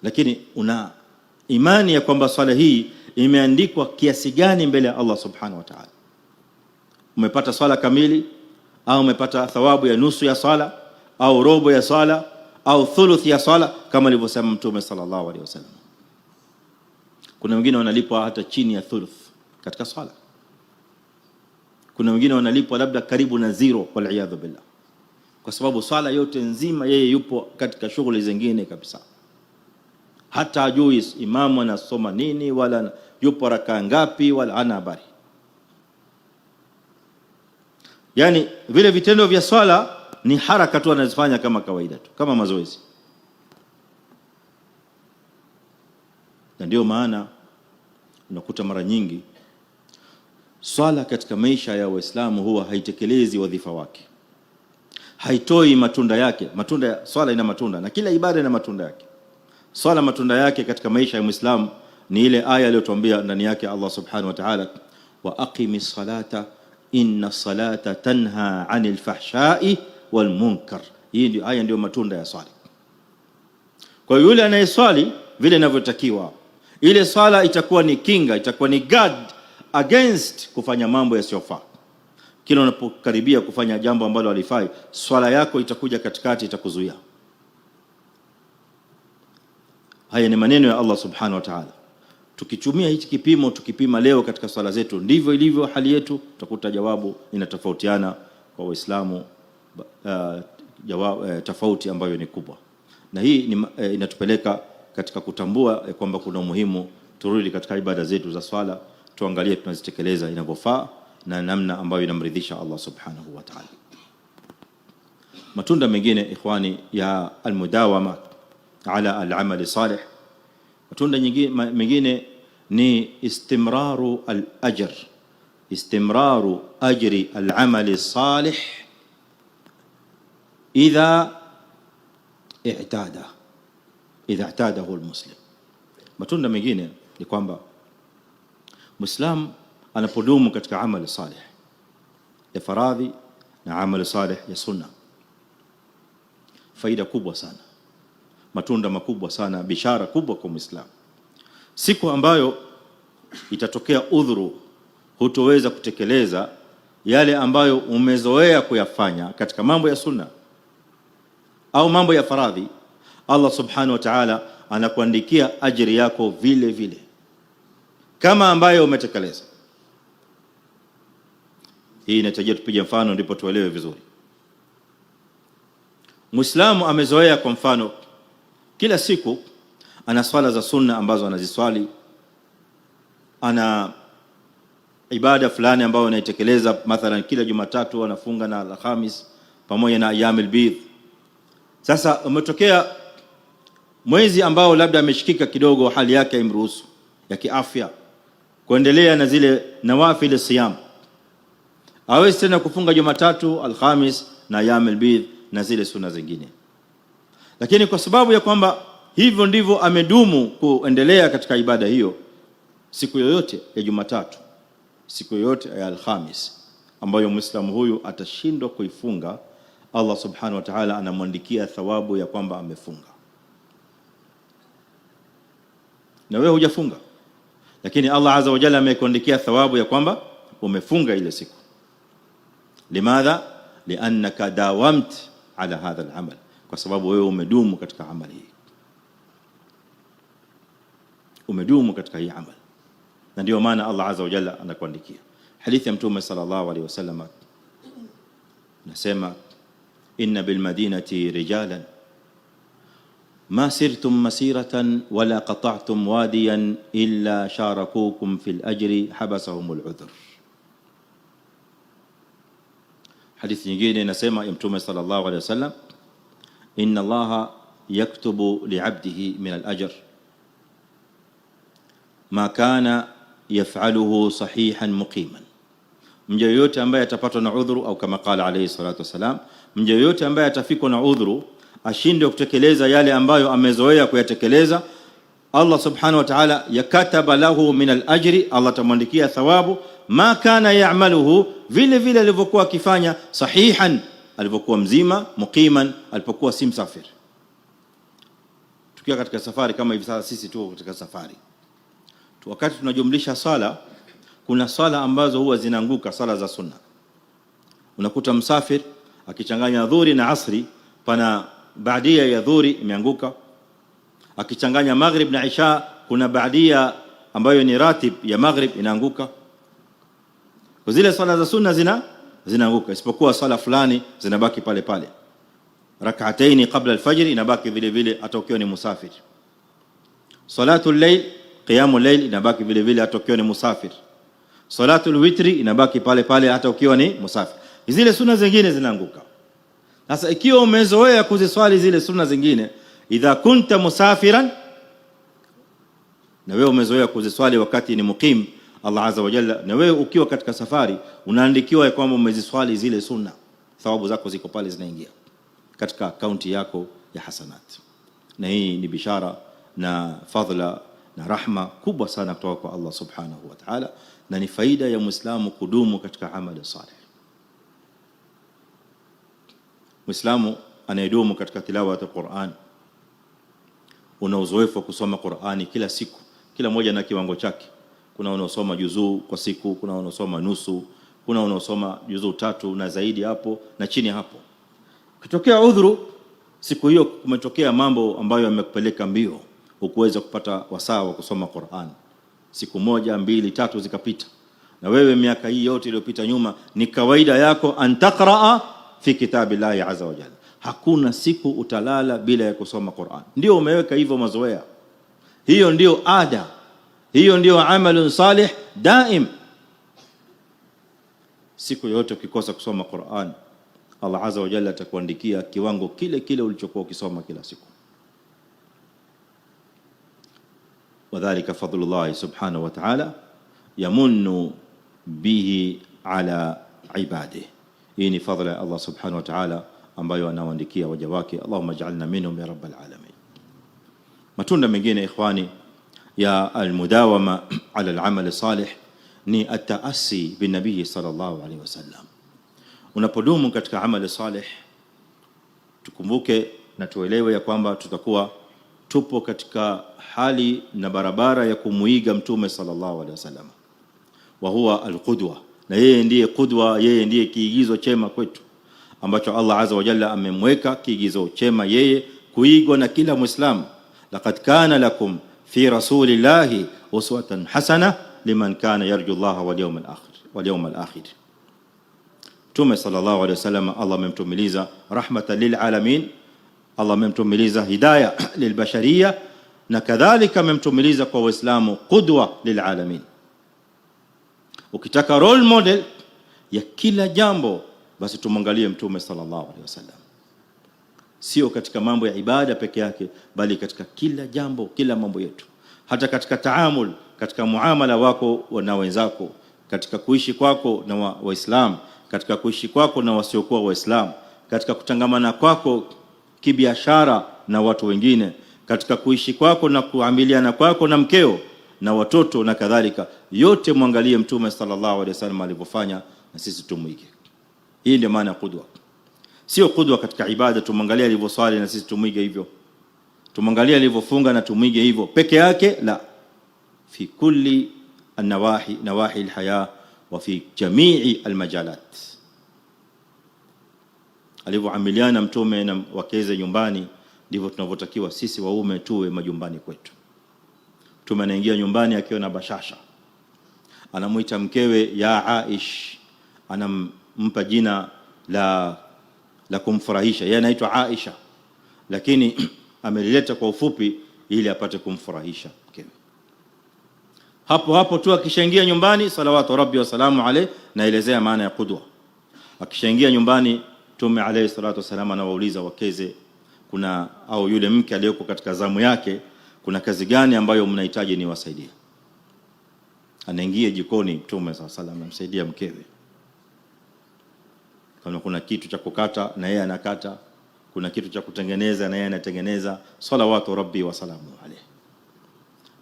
lakini una imani ya kwamba swala hii imeandikwa kiasi gani mbele ya Allah subhanahu wa ta'ala. Umepata swala kamili, au umepata thawabu ya nusu ya swala, au robo ya swala, au thuluth ya swala, kama alivyosema Mtume sallallahu alaihi wasallam. Kuna wengine wanalipwa hata chini ya thuluth katika swala. Kuna wengine wanalipwa labda karibu na zero, wal iyadhu billah, kwa sababu swala yote nzima yeye yupo katika shughuli zingine kabisa. Hata ajui imamu anasoma nini, wala yupo rakaa ngapi, wala ana habari. Yani vile vitendo vya swala ni haraka tu anazifanya kama kawaida tu, kama mazoezi. Na ndio maana unakuta mara nyingi swala katika maisha ya Waislamu huwa haitekelezi wadhifa wake, haitoi matunda yake. Matunda ya swala ina matunda, na kila ibada ina matunda yake. Swala matunda yake katika maisha ya Muislamu ni ile aya aliyotuambia ndani yake Allah subhanahu wa ta'ala, wa aqimis salata inna salata tanha 'anil fahsha'i wal munkar. Hii ndio aya, ndio matunda ya swala. Kwa yule anayeswali vile inavyotakiwa, ile swala itakuwa ni kinga, itakuwa ni guard against kufanya mambo yasiyofaa. Kila unapokaribia kufanya jambo ambalo halifai, swala yako itakuja katikati, itakuzuia. Haya ni maneno ya Allah subhanahu wa ta'ala. Tukichumia hichi kipimo, tukipima leo katika swala zetu, ndivyo ilivyo hali yetu, tutakuta jawabu inatofautiana kwa Waislamu, tofauti ambayo ni kubwa. Na hii inatupeleka katika kutambua kwamba kuna umuhimu turudi katika ibada zetu za swala, tuangalie tunazitekeleza inavyofaa na namna ambayo inamridhisha Allah subhanahu wa ta'ala. Matunda mengine ikhwani ya almudawama ala al-amal salih, matunda mengine ni istimraru al-ajr, istimraru ajri al-amal salih idha i'tadahu al-muslim. Matunda mengine ni kwamba Muislam anapodumu katika amali salih ya faradhi na amali salih ya sunna, faida kubwa sana, matunda makubwa sana, bishara kubwa kwa Muislam. Siku ambayo itatokea udhuru, hutoweza kutekeleza yale ambayo umezoea kuyafanya katika mambo ya sunna au mambo ya faradhi, Allah subhanahu wa ta'ala anakuandikia ajiri yako vile vile kama ambayo umetekeleza. Hii inahitaji tupige mfano ndipo tuelewe vizuri. Muislamu amezoea, kwa mfano, kila siku ana swala za sunna ambazo anaziswali, ana ibada fulani ambayo anaitekeleza, mathalan kila Jumatatu anafunga na Alhamis pamoja na ayyamul bidh. Sasa umetokea mwezi ambao labda ameshikika kidogo, hali yake haimruhusu ya kiafya kuendelea na zile nawafil siyam, hawezi tena kufunga Jumatatu, Alhamis na ayyamul bidh na zile sunna zingine. Lakini kwa sababu ya kwamba hivyo ndivyo amedumu kuendelea katika ibada hiyo, siku yoyote ya Jumatatu, siku yoyote ya Alhamis ambayo Muislamu huyu atashindwa kuifunga, Allah subhanahu wa ta'ala anamwandikia thawabu ya kwamba amefunga. Na wewe hujafunga, lakini Allah azza wa jalla amekuandikia thawabu ya kwamba umefunga ile siku. Limadha? Liannaka dawamt ala hadha al-amal, kwa sababu wewe umedumu katika amali hii, umedumu katika hii amali, na ndio maana Allah azza wa jalla anakuandikia. Hadithi ya Mtume sallallahu alaihi wasallam nasema, inna bil madinati rijalan ma sirtum masiratan wala qata'tum wadiyan illa sharakukum fil ajri habasahumul udhr. Hadithi nyingine inasema ya Mtume sallallahu alaihi wasallam, inna Allaha yaktubu li'abdihi min al-ajr ma kana yaf'aluhu sahihan muqiman. Mja yote ambaye atapatwa na udhuru, au kama qala alayhi salatu wasalam, mja yote ambaye atafikwa na udhuru ashinde kutekeleza yale ambayo amezoea kuyatekeleza, Allah subhanahu wa ta'ala yakataba lahu min al-ajri, Allah tamwandikia thawabu ma kana ya'maluhu, vile vile alivyokuwa akifanya, sahihan, alivyokuwa mzima, muqiman, alipokuwa si msafiri. Tukiwa katika safari kama hivi sasa, sisi tuko katika safari tu, wakati tunajumlisha sala, kuna sala ambazo huwa zinaanguka, sala za sunna. Unakuta msafir akichanganya dhuhuri na asri, pana baadia ya dhuhuri imeanguka. Akichanganya maghrib na isha, kuna baadia ambayo ni ratib ya maghrib inaanguka. Kwa zile sala za sunna zinaanguka, isipokuwa sala fulani zinabaki pale pale. Rak'ataini qabla al-fajr inabaki vile vile hata ukiwa ni musafir. Salatul layl, qiyamul layl inabaki vile vile hata ukiwa ni musafir. Salatul witri inabaki pale pale hata ukiwa ni musafir. Zile sunna zingine zinaanguka. Sasa ikiwa umezoea kuziswali zile sunna zingine, idha kunta musafiran, na wewe umezoea kuziswali wakati ni muqim, Allah azza wa jalla, na wewe ukiwa katika safari unaandikiwa kwamba umeziswali zile sunna, thawabu zako ziko pale zinaingia katika akaunti yako ya hasanat. Na hii ni bishara na fadhila na rahma kubwa sana kutoka kwa Allah subhanahu wa ta'ala, na ni faida ya Muislamu kudumu katika amali salih. Muislamu anayedumu katika tilawa ya Qur'an, una uzoefu wa kusoma Qur'ani kila siku, kila moja na kiwango chake. Kuna wanaosoma juzuu kwa siku, kuna wanaosoma nusu, kuna wanaosoma juzuu 3 na zaidi hapo na chini hapo. Kitokea udhuru, siku hiyo kumetokea mambo ambayo yamekupeleka mbio, hukuweza kupata wasaa wa kusoma Qur'an, siku 1, 2, 3 zikapita, na wewe miaka hii yote iliyopita nyuma ni kawaida yako antaqraa fi kitabillahi azza wa jalla, hakuna siku utalala bila ya kusoma Qur'an. Ndio umeweka hivyo mazoea, hiyo ndio ada, hiyo ndio amalun salih daim. Siku yote ukikosa kusoma Qur'an, Allah azza wa jalla atakuandikia kiwango kile kile ulichokuwa ukisoma kila siku. Wadhālika fadlullah subhanahu wa ta'ala yamunnu bihi ala ibadihi. Hii ni fadhila ya Allah subhanahu wa ta'ala ambayo anawaandikia waja wake. Allahumma ij'alna minhum ya rabbal alamin. Matunda mengine ikhwani ya almudawama ala al-amal salih ni at-ta'assi bin nabii sallallahu alayhi wasallam. Unapodumu katika amali salih, tukumbuke na tuelewe ya kwamba tutakuwa tupo katika hali na barabara ya kumuiga mtume sallallahu alayhi wasallam, wa huwa al-qudwa, na yeye ndiye qudwa, yeye ndiye kiigizo chema kwetu ambacho Allah azza wa jalla amemweka kiigizo chema yeye kuigwa na kila Muislamu. Laqad kana lakum fi rasulillahi uswatun hasana liman kana yarju Allah wal yawmal akhir. Mtume sallallahu alayhi wasallam Allah amemtumiliza rahmatan lil alamin, Allah amemtumiliza hidayah lil bashariyah, na kadhalika amemtumiliza kwa Waislamu qudwa lil alamin. Ukitaka role model ya kila jambo, basi tumwangalie Mtume sallallahu alaihi wasallam, sio katika mambo ya ibada peke yake, bali katika kila jambo, kila mambo yetu, hata katika taamul, katika muamala wako na wenzako, katika kuishi kwako na Waislamu, katika kuishi kwako na wasiokuwa Waislamu, katika kutangamana kwako kibiashara na watu wengine, katika kuishi kwako na kuamiliana kwako na mkeo na watoto na kadhalika, yote muangalie Mtume sallallahu alaihi wasallam alivyofanya, na sisi tumuige. Hii ndio maana qudwa. Sio qudwa katika ibada tumwangalie alivyoswali na sisi tumuige hivyo, tumwangalie alivyofunga na tumuige hivyo peke yake, la, fi kulli an-nawahi al-haya wa fi jami'i al-majalat. Alivyoamiliana Mtume na wakeze nyumbani, ndivyo tunavyotakiwa sisi waume tuwe majumbani kwetu. Mtume anaingia nyumbani akiwa na bashasha, anamuita mkewe ya Aish, anampa jina la kumfurahisha. Yeye anaitwa Aisha, lakini amelileta kwa ufupi ili apate kumfurahisha mkewe. Hapo hapo tu akishaingia nyumbani, salawatu rabbi wa salamu alayhi, naelezea maana ya qudwa. Akishaingia nyumbani, Mtume alayhi salatu wasallam anawauliza wakeze kuna au yule mke aliyeko katika zamu yake, kuna kazi gani ambayo mnahitaji niwasaidie? Anaingia jikoni Mtume sallallahu alaihi anamsaidia mkewe. Kama kuna kitu cha kukata na yeye anakata, kuna kitu cha kutengeneza na yeye anatengeneza. Salawatu rabbi wa salamu alayhi.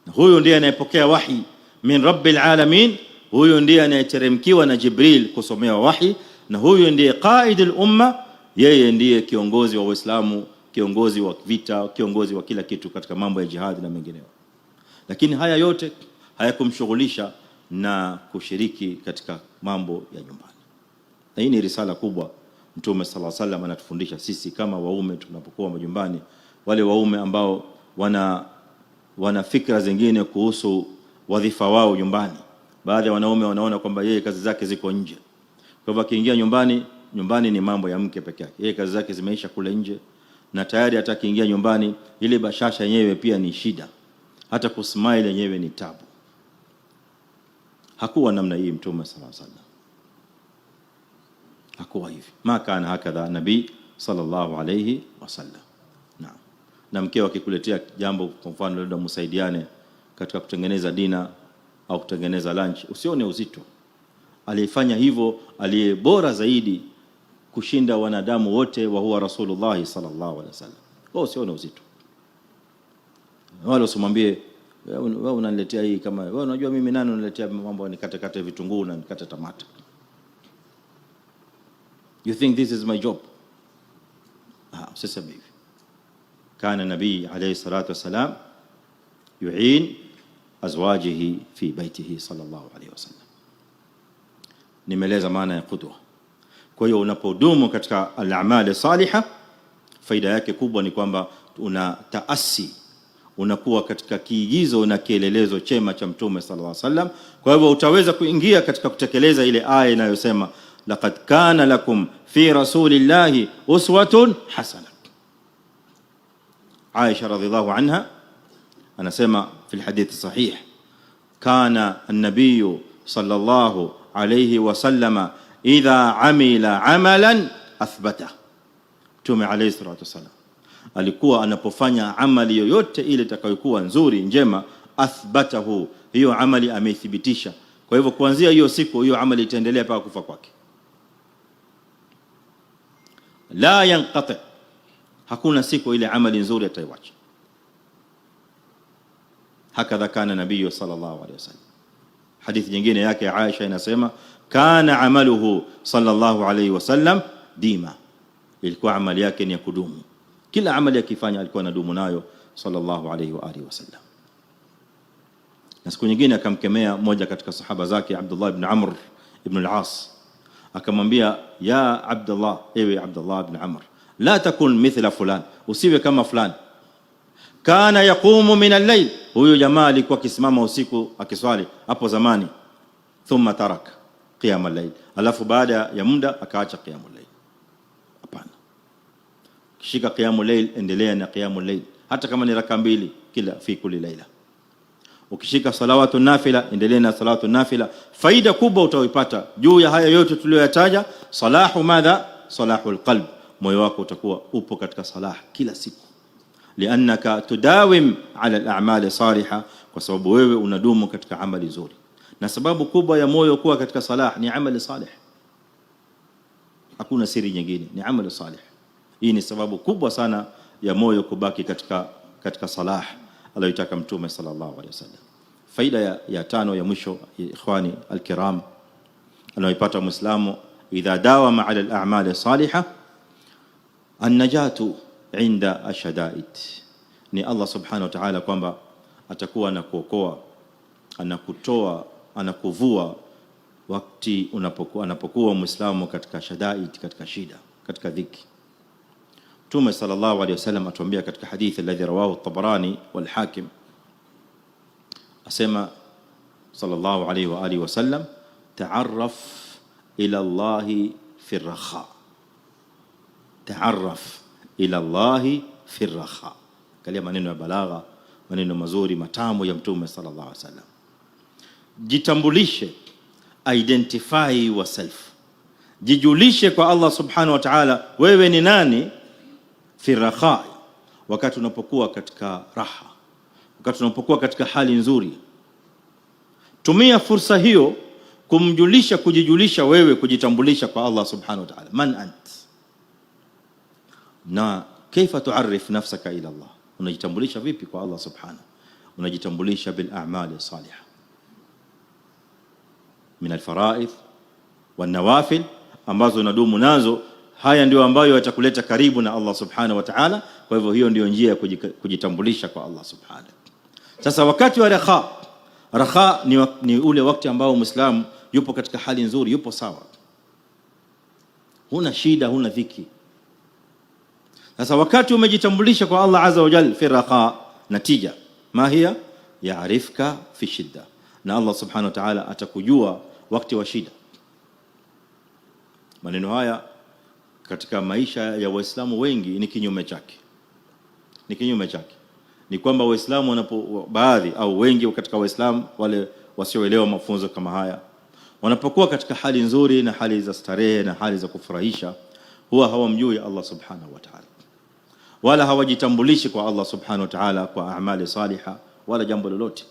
Na huyo ndiye anayepokea wahi min rabbil alamin, huyo ndiye anayeteremkiwa na Jibril kusomewa wahi, na huyo ndiye qaidul umma, yeye ndiye kiongozi wa Uislamu, kiongozi wa vita, kiongozi wa kila kitu katika mambo ya jihad na mengineyo. Lakini haya yote hayakumshughulisha na kushiriki katika mambo ya nyumbani. Na hii ni risala kubwa Mtume sallallahu alaihi wasallam anatufundisha sisi kama waume tunapokuwa majumbani, wale waume ambao wana fikra zingine kuhusu wadhifa wao nyumbani. Baadhi ya wanaume wanaona kwamba yeye kazi zake ziko nje. Kwa hivyo akiingia nyumbani ni mambo ya mke peke yake. Yeye kazi zake zimeisha kule nje, na tayari hata akiingia nyumbani ile bashasha yenyewe pia ni shida. Hata kusmile yenyewe ni tabu. Hakuwa namna hii Mtume sallallahu alaihi wasallam. Hakuwa hivi. Ma kana hakadha nabii sallallahu alayhi wasallam. Naam. Na mkeo akikuletea jambo, kwa mfano labda msaidiane katika kutengeneza dina au kutengeneza lunch, usione uzito. Alifanya hivyo aliye bora zaidi kushinda wanadamu wote, wa huwa Rasulullah sallallahu alaihi wasallam. Wao usione uzito. Wala usimwambie wewe unaniletea hii, kama wewe unajua mimi nani unaniletea mambo nikate vitunguu na nikate tamata. You think this is my job? Usiseme hivi. Kana nabii alayhi salatu wasalam yu'in azwajihi fi baitihi sallallahu alayhi wasallam. Nimeleza maana ya qudwa. Kwa hiyo unapodumu katika al-a'mal salihah, faida yake kubwa ni kwamba una taasi, unakuwa katika kiigizo na kielelezo chema cha Mtume sallallahu alayhi wasallam. Kwa hivyo utaweza kuingia katika kutekeleza ile aya inayosema laqad kana lakum fi rasulillahi uswatun hasana. Aisha radhiallahu anha anasema fi alhadith sahih, kana an-nabiy sallallahu alayhi wasallam idha amila amalan athbata. Mtume alayhi salatu wasallam alikuwa anapofanya amali yoyote ile itakayokuwa nzuri njema, athbatahu, hiyo amali ameithibitisha. Kwa hivyo kuanzia hiyo siku hiyo amali itaendelea mpaka kufa kwake. La yanqati, hakuna siku ile amali nzuri ataiwacha. Hakadha kana nabii sallallahu alayhi wasallam. Hadithi nyingine yake Aisha inasema kana amaluhu sallallahu alayhi wasallam dima, ilikuwa amali yake ni ya kudumu. Kila amali akifanya alikuwa anadumu nayo sallallahu alayhi wa alihi wasallam. Na siku nyingine akamkemea mmoja katika sahaba zake Abdullah ibn Amr ibn al-As, akamwambia ya Abdullah, ewe Abdullah ibn Amr, la takun mithla fulan, usiwe kama fulani. Kana yaqumu min al-layl, huyo jamaa alikuwa akisimama usiku akiswali hapo zamani. Thumma taraka qiyam al-layl, alafu baada ya muda akaacha qiyam al-layl. Hapana, kishika qiyam al-layl, endelea na qiyam al-layl hata kama ni raka mbili kila fi kulli layla. Ukishika salawatu nafila, endelea na salatu nafila. Faida kubwa utaipata juu ya haya yote tuliyoyataja. Salahu madha? Salahu alqalb, moyo wako utakuwa upo katika salah kila siku. Liannaka tudawim ala al-a'mal salihah, kwa sababu wewe unadumu katika amali nzuri. Na sababu kubwa ya moyo kuwa katika salah ni amali salih. Hakuna siri nyingine, ni amali salih. Hii ni sababu kubwa sana ya moyo kubaki katika salah aliyotaka Mtume sallallahu alayhi wasallam. Faida ya tano ya mwisho, ikhwani alkiram, anayoipata Muislamu idha dawama ala al-a'mal salihah, an-najatu inda ashadaid, ni Allah subhanahu wa ta'ala kwamba atakuwa anakuokoa, anakutoa, anakuvua wakati anapokuwa Muislamu katika shadaid, katika shida, katika dhiki. Mtume sallallahu alayhi wasallam atuambia katika hadithi alladhi rawahu at-Tabarani wal Hakim, asema sallallahu alayhi wa alihi wasallam, ta'arraf ila Allah fi ar-rakha, ta'arraf ila Allah fi ar-rakha. Kalia maneno ya balagha, maneno mazuri matamu ya Mtume sallallahu alayhi wasallam. Jitambulishe, identify yourself, jijulishe kwa Allah subhanahu wa ta'ala wewe ni nani fi ar-rakha, wakati unapokuwa katika raha, wakati unapokuwa katika hali nzuri. Tumia fursa hiyo kujijulisha wewe, kujitambulisha kwa Allah subhanahu wa ta'ala. Man ant, na kaifa tuarif nafsaka ila Allah, unajitambulisha vipi kwa Allah subhanahu? Unajitambulisha bil a'mali salihah min al-fara'id wan nawafil, ambazo unadumu nazo. Haya ndio ambayo yatakuleta karibu na Allah subhanahu wa ta'ala. Kwa hivyo hiyo ndio njia ya kujitambulisha kwa Allah subhanahu. Sasa wakati wa raha ni ule wakati ambao Muislamu yupo katika hali nzuri, yupo sawa, huna shida, huna dhiki. Sasa wakati umejitambulisha kwa Allah azza wa jalla fi raha, natija ma hiya yaarifka fi shidda, na Allah subhanahu wa ta'ala atakujua wakati wa shida. Maneno haya katika maisha ya Waislamu wengi ni kinyume chake. Ni kinyume chake. Ni kwamba Waislamu baadhi au wengi katika Waislamu wale wasioelewa mafunzo kama haya, wanapokuwa katika hali nzuri na hali za starehe na hali za kufurahisha, huwa hawamjui Allah subhanahu wa ta'ala, wala hawajitambulishi kwa Allah subhanahu wa ta'ala kwa amali saliha wala jambo lolote,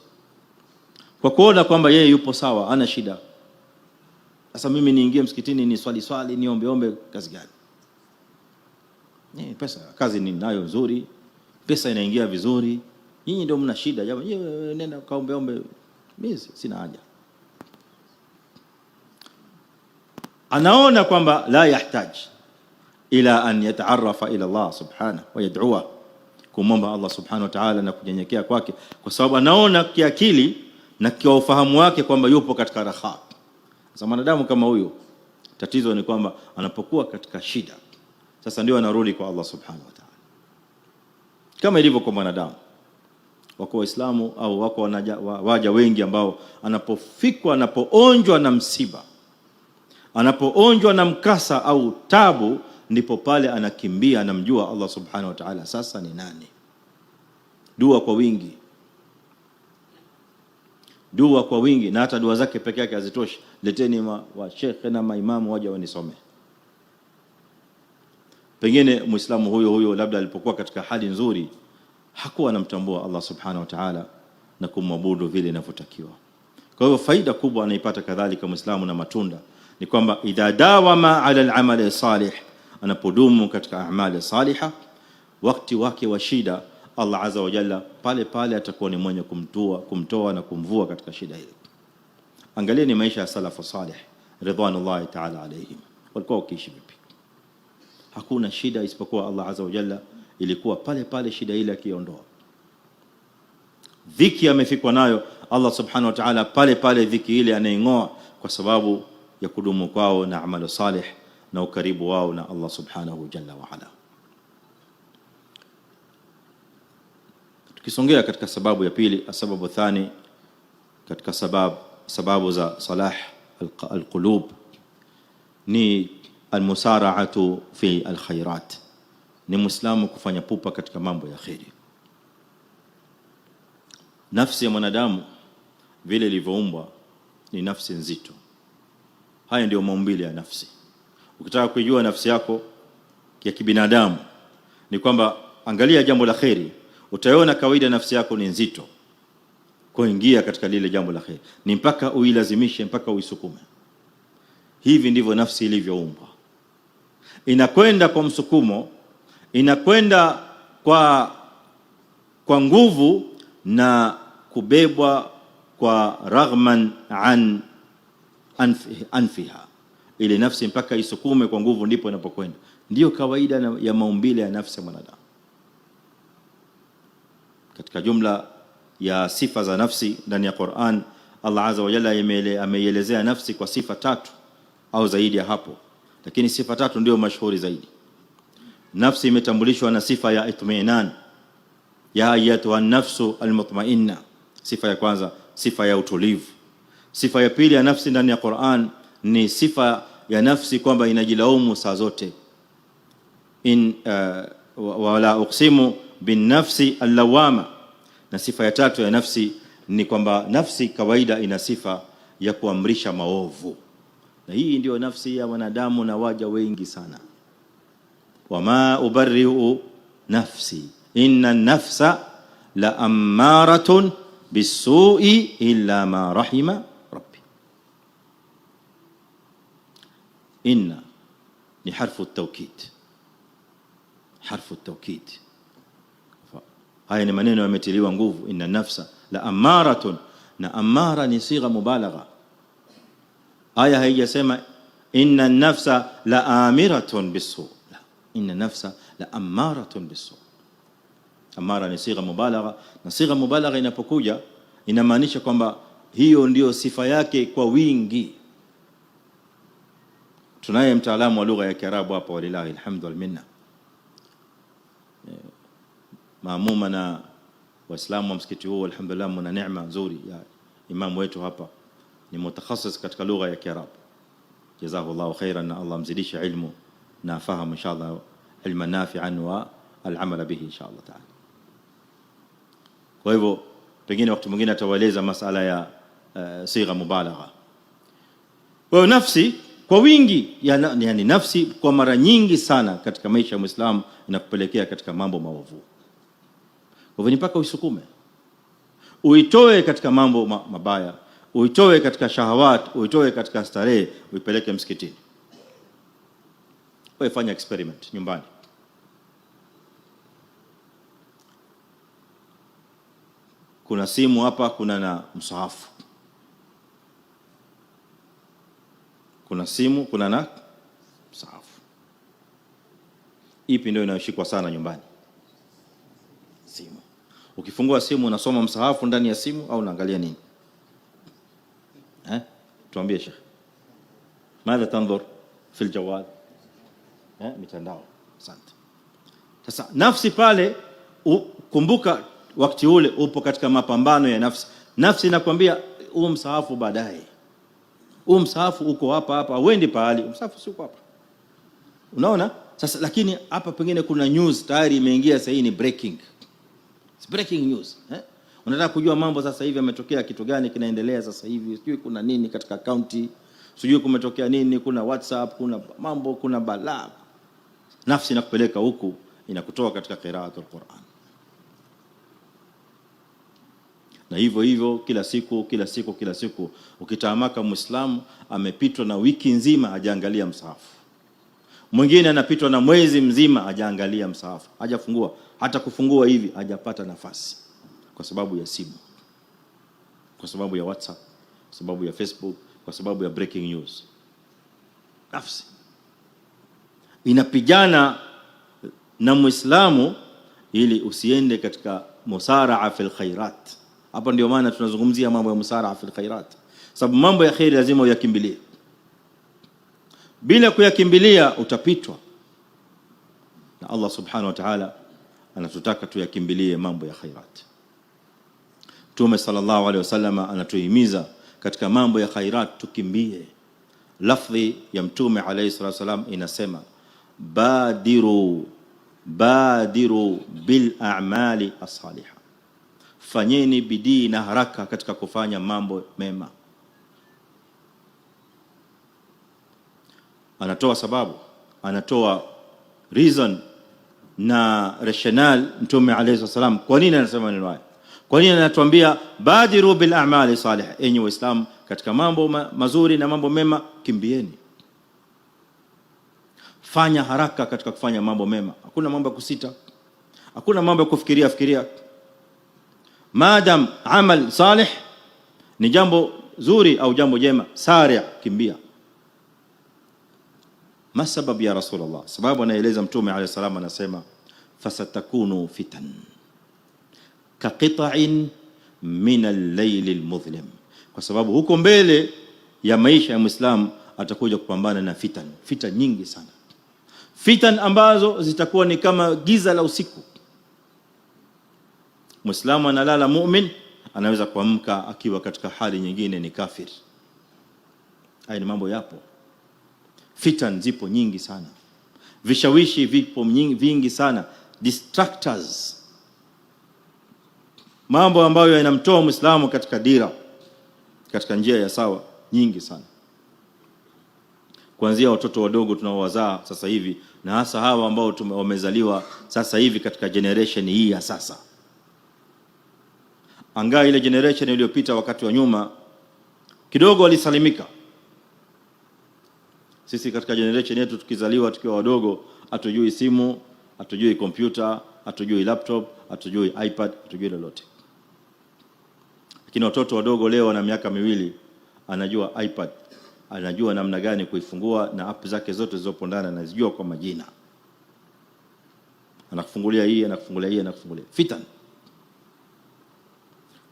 kwa kuona kwamba yeye yupo sawa, ana shida. Sasa mimi niingie msikitini ni swali niombe, kazi gani? Pesa, kazi ninayo nzuri, pesa inaingia vizuri. Nyinyi ndio mna shida jamani, nenda kaombe, mimi sina haja. Anaona kwamba la yahitaji ila an yataarafa ila Allah subhanahu wa yad'uwa, kumomba Allah subhanahu wa ta'ala na kunyenyekea kwake, kwa sababu anaona kiakili na kwa ufahamu wake kwamba yupo katika raha. Sasa mwanadamu kama huyo, tatizo ni kwamba anapokuwa katika shida, sasa ndio anarudi kwa Allah subhanahu wa ta'ala. Kama ilivyo kwa mwanadamu, wako Waislamu au wako waja wengi ambao anapoonjwa na msiba, anapoonjwa na mkasa au tabu, ndipo pale anakimbia, anamjua Allah subhanahu wa ta'ala sasa ni nani. Dua kwa wingi, dua kwa wingi, na hata dua zake peke yake hazitoshi. Leteni wa shekhe na maimamu waje wanisome. Pengine Muislamu huyo labda alipokuwa katika hali nzuri hakuwa anamtambua Allah subhanahu wa ta'ala na kumwabudu vile inavyotakiwa. Kwa hivyo faida kubwa anaipata kadhalika Muislamu na matunda ni kwamba idha dawama ala al-amali salih, anapodumu katika amali saliha, wakati wake wa shida, Allah azza wa jalla pale atakuwa ni mwenye kumtoa na kumvua katika shida ile. Angalia ni maisha ya salafu salih ridwanullahi ta'ala alayhim, walikuwa wakiishi vipi? Hakuna shida isipokuwa Allah azza wa jalla ilikuwa pale shida ile akiondoa. Dhiki amefikwa nayo, Allah subhanahu wa ta'ala pale dhiki ile anaingoa, kwa sababu ya kudumu kwao na amali salih na ukaribu wao na Allah subhanahu jalla wa ala. Tukisongea katika sababu ya pili, sababu thani katika sababu za salah alqulub ni almusara'atu fi alkhairat, ni Muislamu kufanya pupa katika mambo ya khairi. Nafsi ya mwanadamu vile ilivyoumbwa ni nafsi nzito. Haya ndio maumbile ya nafsi. Ukitaka kujua nafsi yako ya kibinadamu ni kwamba angalia jambo la khairi, utaona kawaida nafsi yako ni nzito kuingia katika lile jambo la khairi, ni mpaka uilazimishe, mpaka uisukume. Hivi ndivyo nafsi ilivyoumbwa, inakwenda kwa msukumo, inakwenda kwa nguvu na kubebwa kwa raghman an anfiha. Ile nafsi mpaka isukume kwa nguvu ndipo inapokwenda. Ndio kawaida ya maumbile ya nafsi ya mwanadamu. Katika jumla ya sifa za nafsi ndani ya Qur'an, Allah azza wa jalla ameielezea nafsi kwa sifa 3 au zaidi ya hapo, lakini sifa 3 ndio mashuhuri zaidi. Nafsi imetambulishwa na sifa ya itminan, ya ayatuha nafsu almutmainna. Sifa ya kwanza, sifa ya utulivu. Sifa ya pili ya nafsi ndani ya Qur'an ni sifa ya nafsi kwamba inajilaumu saa zote. Wala uqsimu bin nafsi allawama. Na sifa ya tatu ya nafsi ni kwamba nafsi kawaida ina sifa ya kuamrisha maovu, na hii ndio nafsi ya wanadamu na waja wengi sana. Wama ubarri'u nafsi, inna nafsa la ammaratun bisu'i illa ma rahima rabbi. Inna ni harfu at-tawkid, harfu at-tawkid. Haya ni maneno yametiliwa nguvu. Inna nafsa la ammaratun, na amara ni sigha mubalagha. Aya haijasema inna nafsa la amiratun bisu, la, inna nafsa la ammaratun bisu. Amara ni sigha mubalagha, na sigha mubalagha inapokuja inamaanisha kwamba hiyo ndio sifa yake kwa wingi. Tunaye mtaalamu wa lugha ya Kiarabu hapa, walillahi alhamdu wal minna, maamuma na waislamu wa msikiti huu. Alhamdulillah, mna neema nzuri ya imamu wetu hapa, ni mutakhasis katika lugha ya Kiarabu. Jazakallahu khairan, na Allah mzidishe ilmu na fahamu inshallah, ilman nafi'an wa al-amal bihi inshallah ta'ala. Kwa hivyo pengine wakati mwingine atawaeleza masala ya sigha mubalagha. Kwa nafsi kwa wingi, yani nafsi kwa mara nyingi sana katika maisha ya Muislamu inakupelekea katika mambo maovu. Kwa hivyo mpaka uisukume, uitoe katika mambo mabaya, uitoe katika shahawat, uitoe katika starehe, uipeleke msikitini. Wewe fanya experiment nyumbani. Kuna simu hapa, kuna na msahafu. Kuna simu, kuna na msahafu. Ipi ndio inayoshikwa sana nyumbani? Simu. Ukifungua simu unasoma msahafu ndani ya simu au unaangalia nini? Tuambie Sheikh. Mada tanzur fi aljawal? Mitandao. Asante. Sasa nafsi pale, kumbuka wakati ule upo katika mapambano ya nafsi. Nafsi inakwambia huu msahafu baadaye. Huu msahafu uko hapa hapa, uendi pahali. Msahafu si uko hapa. Unaona? Sasa lakini hapa pengine kuna news tayari imeingia, sasa hii ni breaking. It's breaking news. Unataka kujua mambo sasa hivi yametokea, kitu gani kinaendelea sasa hivi, sijui kuna nini katika county, sijui kumetokea nini, kuna WhatsApp, kuna mambo, kuna balaa. Nafsi inakupeleka huku, inakutoa katika qiraatul Qur'an. Na hivyo hivyo kila siku ukitamaka Muislamu amepitwa na wiki nzima hajaangalia msahafu. Mwingine anapitwa na mwezi mzima hajaangalia msahafu, hajafungua, hata kufungua hivi hajapata nafasi, kwa sababu ya simu, kwa sababu ya WhatsApp, kwa sababu ya Facebook, kwa sababu ya breaking news. Nafsi inapigana na Muislamu ili usiende katika musaraa fil khairat. Hapa ndio maana tunazungumzia mambo ya musaraa fil khairat, sababu mambo ya khair lazima uyakimbilie. Bila kuyakimbilia utapitwa, na Allah subhanahu wa ta'ala anatutaka tuyakimbilie mambo ya khairat. Mtume sallallahu alaihi wasallam anatuhimiza katika mambo ya khairat tukimbie. Lafdhi ya Mtume alayhi salatu wasallam inasema badiru bil a'mali as-salihah, fanyeni bidii na haraka katika kufanya mambo mema. Anatoa sababu, anatoa reason na rationale Mtume alayhi wasallam kwa nini anasema neno haya. Kwa nini anatuambia badiru bil a'mali salihah? Enyi Waislamu, katika mambo mazuri na mambo mema kimbieni, fanya haraka katika kufanya mambo mema. Hakuna mambo ya kusita, hakuna mambo ya kufikiria. Madam amal salih ni jambo zuri au jambo jema, sari', kimbia. Ma sababu ya Rasulullah? Sababu anaeleza Mtume alayhi salam, anasema fasatakunu fitan kaqita'in min al-layl al-mudhlim, kwa sababu huko mbele ya maisha ya Muislamu atakuja kupambana na fitan nyingi sana, fitan ambazo zitakuwa ni kama giza la usiku. Muislamu analala mu'min, anaweza kuamka akiwa katika hali nyingine ni kafir. Haya ni mambo yapo. Fitan zipo nyingi sana, vishawishi vipo vingi sana, distractors, mambo ambayo yanamtoa Muislamu katika dira, katika njia ya sawa, nyingi sana. kuanzia watoto wadogo tunaowazaa sasa hivi, na hasa hawa ambao wamezaliwa sasa hivi katika generation hii ya sasa. Angaa ile generation iliyopita wakati wa nyuma kidogo walisalimika. Sisi katika generation yetu tukizaliwa tukiwa wadogo, hatujui simu, hatujui kompyuta, hatujui laptop, hatujui iPad, hatujui lolote. Lakini watoto wadogo leo wana miaka 2 anajua iPad, anajua namna gani kuifungua na app zake zote zilizopo ndani anazijua kwa majina. Anakufungulia hii, anakufungulia hii, anakufungulia. Fitan.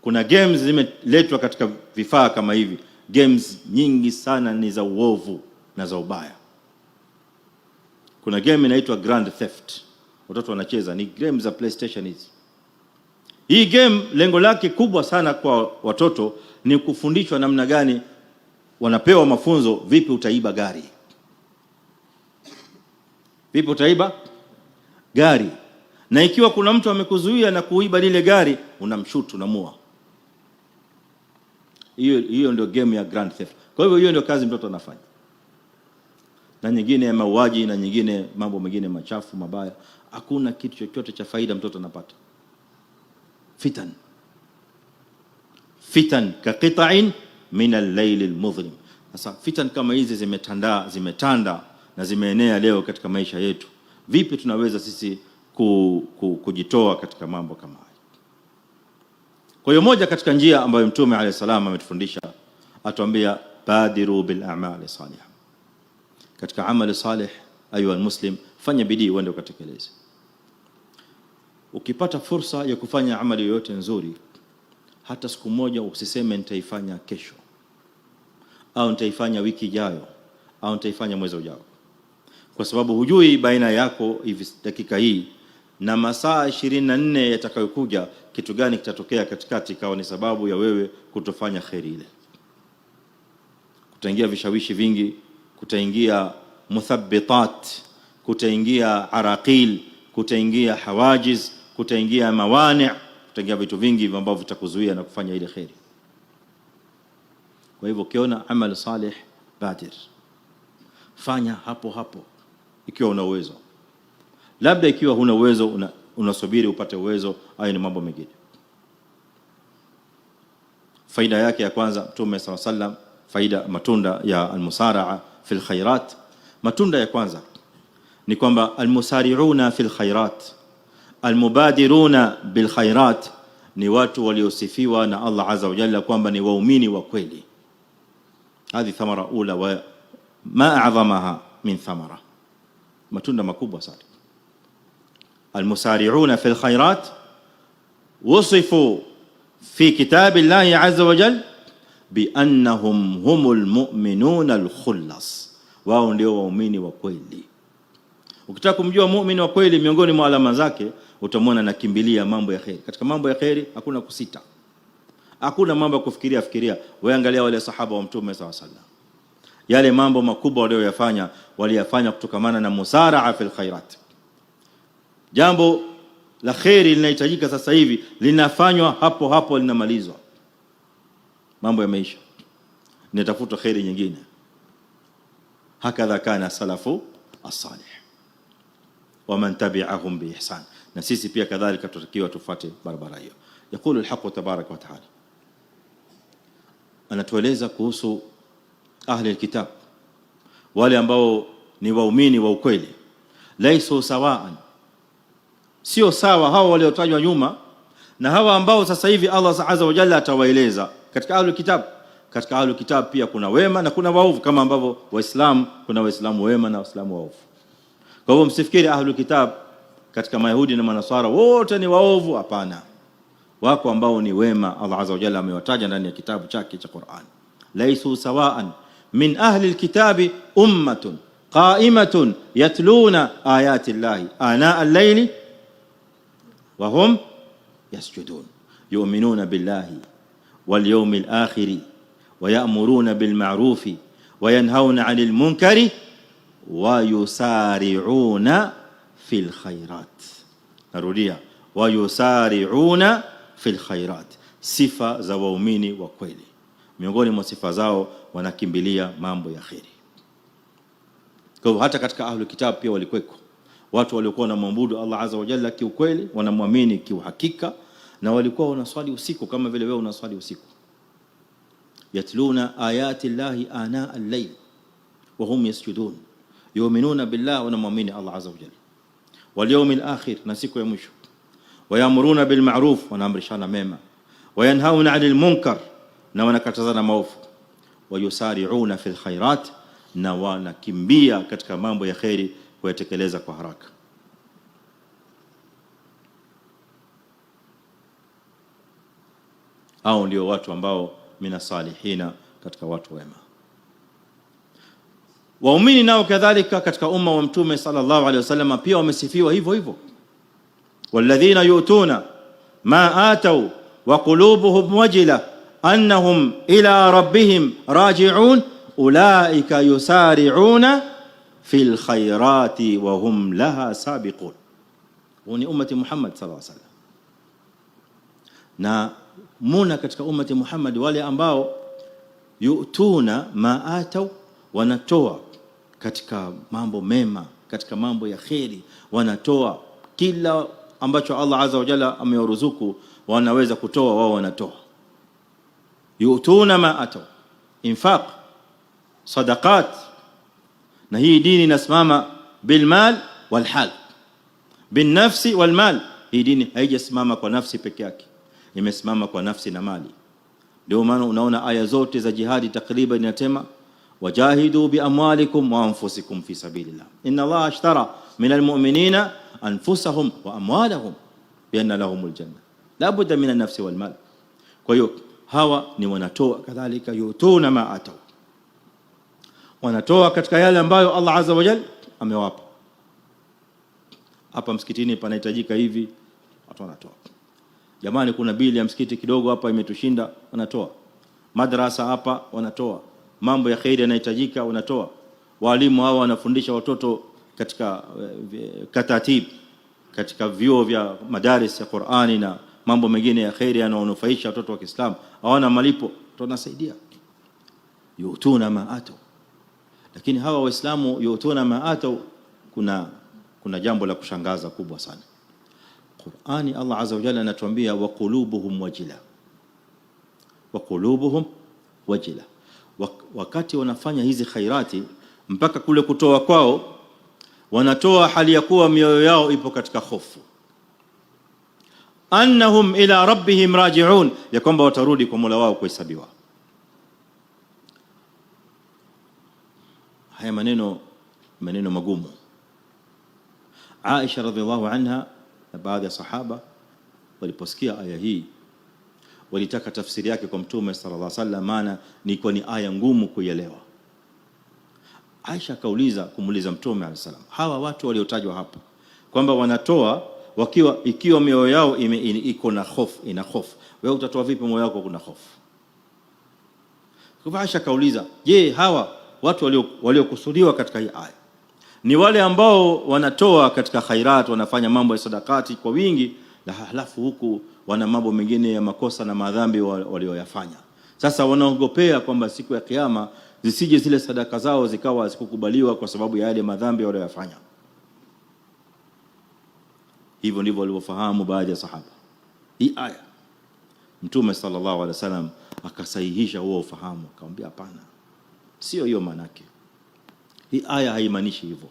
Kuna games zimeletwa katika vifaa kama hivi. Games nyingi sana ni za uovu na za ubaya. Kuna game inaitwa Grand Theft. Watoto wanacheza, ni game za PlayStation hizi. Hii game lengo lake kubwa sana kwa watoto ni kufundishwa namna gani, wanapewa mafunzo vipi utaiba gari. Vipi utaiba gari. Na ikiwa kuna mtu amekuzuia na kuiba lile gari, unamshoot, unamua. Hiyo ndio game ya Grand Theft. Kwa hivyo hiyo ndio kazi mtoto anafanya. Na nyingine ya mauaji, na nyingine mambo mengine machafu mabaya. Hakuna kitu chochote cha faida mtoto anapata. Fitan. Fitan ka qita'in min al-layl al-mudhlim. Sasa fitan kama hizi zimetanda na zimeenea leo katika maisha yetu. Vipi tunaweza sisi kujitoa katika mambo kama haya? Kwa hiyo moja katika njia ambayo Mtume alayhi salam ametufundisha, atuambia badiru bil a'mali salihah. Katika amali salih, ayuha muslim, fanya bidii uende ukatekeleze. Ukipata fursa ya kufanya amali yoyote nzuri, hata siku moja usiseme nitaifanya kesho, au nitaifanya wiki ijayo, au nitaifanya mwezi ujao. Kwa sababu hujui baina yako hivi dakika hii na masaa 24 yatakayokuja kitu gani kitatokea katikati, ikawa ni sababu ya wewe kutofanya khairi ile. Kutaingia vishawishi vingi, kutaingia muthabbitat, kutaingia araqil, kutaingia hawajiz, kutaingia mawani', kutaingia vitu vingi ambavyo vitakuzuia na kufanya ile khairi. Kwa hivyo ukiona amal salih, badir, fanya hapo hapo ikiwa una uwezo. Labda ikiwa huna uwezo, unasubiri upate uwezo, hayo ni mambo mengine. Faida yake ya kwanza, Mtume SAW, faida matunda ya almusara'a fil khairat. Matunda ya kwanza ni kwamba almusari'una fil khairat, almubadiruna bil khairat ni watu waliosifiwa na Allah azza wa jalla kwamba ni waumini wa kweli. Hadi thamara ula wa ma a'zamaha min thamara. Matunda makubwa sana. المسارعون في الخيرات وصفوا في كتاب الله عز وجل بأنهم هم المؤمنون الخلص. wao ndio waumini wa kweli. Ukitaka kumjua muumini wa kweli, miongoni mwa alama zake utamwona anakimbilia mambo ya khair. Katika mambo ya khair hakuna kusita, hakuna mambo ya kufikiria. Wewe angalia wale sahaba wa Mtume SAW, yale mambo makubwa waliyafanya kutokamana na musara'a fil khairat. Jambo la khairi linahitajika sasa hivi, linafanywa hapo hapo, linamalizwa. Mambo yameisha, nitafuta khairi nyingine. Hakadha kana salafu as-salih wa man tabi'ahum bi ihsan. Na sisi pia kadhalika tutakiwa tufuate barabara hiyo. Yakulu al-haqq tabarak wa ta'ala, anatueleza kuhusu ahli al-kitab, wale ambao ni waumini wa ukweli. Laisu sawaan, sio sawa hawa waliotajwa nyuma na hawa ambao sasa hivi Allah azza wa jalla atawaeleza katika ahlul kitab. Katika ahlul kitab pia kuna wema na kuna waovu, kama ambavyo Waislamu kuna Waislamu wema na Waislamu waovu. Kwa hivyo msifikiri ahlul kitab katika Mayahudi na Manasara wote ni waovu, hapana. Wako ambao ni wema, Allah azza wa jalla amewataja ndani ya kitabu chake cha Qur'an. Laisu sawaan min ahli alkitabi ummatun qa'imatun yatluna ayati llahi ana al-layli وهم يسجدون يؤمنون بالله واليوم الآخر ويأمرون بالمعروف وينهون عن المنكر ويسارعون في الخيرات. نروديها, ويسارعون في الخيرات. Sifa za waumini wa kweli, miongoni mwa sifa zao wanakimbilia mambo ya khairi. Kwa hata katika ahlul kitab pia walikuweko watu waliokuwa wanamwabudu Allah azza wa jalla kiukweli, wanamwamini kiuhakika, na walikuwa wanaswali usiku kama vile wewe unaswali usiku. Yatluna ayati llahi ana al-layl wa hum yasjudun, yu'minuna billah, wanamwamini Allah azza wa jalla wal yawmil akhir, na siku ya mwisho. Wayamuruna bil ma'ruf, wanaamrishana mema. Wayanhauna 'anil munkar, na wanakatazana maovu. Wayusari'una fil khairat, na wanakimbia katika mambo ya khairi kuyatekeleza kwa haraka. Hao ndio watu ambao mina salihina, katika watu wema. Waumini nao kadhalika katika umma wa Mtume sallallahu alaihi wasallam pia wamesifiwa hivyo hivyo. Walladhina yu'tuna ma atau wa qulubuhum wajila annahum ila rabbihim raji'un ulaika yusari'una fil khairati wa hum laha sabiqun. Ni ummati Muhammad sallallahu alaihi wasallam. Na muna katika ummati Muhammad wale ambao yu'tuna ma atau, wanatoa katika mambo mema, katika mambo ya khairi, wanatoa kila ambacho Allah azza wa jalla amewaruzuku, wanaweza kutoa, wao wanatoa. Yu'tuna ma atau, infaq, sadaqat. Na hii dini inasimama bil mal wal hal, bin nafsi wal mal. Hii dini haijasimama kwa nafsi peke yake, imesimama kwa nafsi na mali. Ndio maana unaona aya zote za jihadi takriban inasema wajahidu bi amwalikum wa anfusikum fi sabilillah, inna Allah ashtara min almu'minina anfusahum wa amwalahum bi anna lahumul janna la budda min an-nafsi wal mal. Kwa hiyo hawa ni wanatoa kadhalika, yutuna ma atau, wanatoa katika yale ambayo Allah azza wa jalla amewapa. Hapa msikitini panahitajika hivi, watu wanatoa. Jamani, kuna bili ya msikiti kidogo hapa imetushinda, wanatoa. Madrasa hapa wanatoa. Mambo ya khairi yanahitajika, wanatoa. Walimu hao wanafundisha watoto katika katatib, katika vyuo vya madaris ya Qur'ani na mambo mengine ya khairi yanayonufaisha watoto wa Kiislamu, hawana malipo, tunasaidia. Yutuna ma atau. Lakini hawa Waislamu yutuna ma atau, kuna jambo la kushangaza kubwa sana. Qur'ani Allah azza wa jalla anatuambia wa qulubuhum wajila, wa qulubuhum wajila. Wakati wanafanya hizi khairati, mpaka kule kutoa kwao, wanatoa hali ya kuwa mioyo yao ipo katika hofu. Annahum ila rabbihim raji'un, ya kwamba watarudi kwa Mola wao kuhesabiwa. Haya maneno magumu. Aisha radhiallahu anha na baadhi ya sahaba waliposikia aya hii walitaka tafsiri yake kwa Mtume sallallahu alaihi wasallam, maana ni aya ngumu kuielewa. Aisha kumuuliza Mtume alaihi wasallam, hawa watu waliotajwa hapa kwamba wanatoa ikiwa mioyo yao iko na hofu, ina hofu, wewe utatoa vipi moyo wako kuna hofu? Kwa Aisha kauliza, je, hawa watu waliokusudiwa katika hii aya ni wale ambao wanatoa katika khairat, wanafanya mambo ya sadakati kwa wingi, na halafu huku wana mambo mengine ya makosa na madhambi walioyafanya? Sasa wanaogopea kwamba siku ya kiyama zisije zile sadaka zao zikawa zikukubaliwa kwa sababu ya yale madhambi walioyafanya. Hivyo ndivyo walivyofahamu baadhi ya sahaba hii aya. Mtume sallallahu alaihi wasallam akasahihisha huo ufahamu, akamwambia hapana, sio hiyo maana yake. Hii aya haimaanishi hivyo.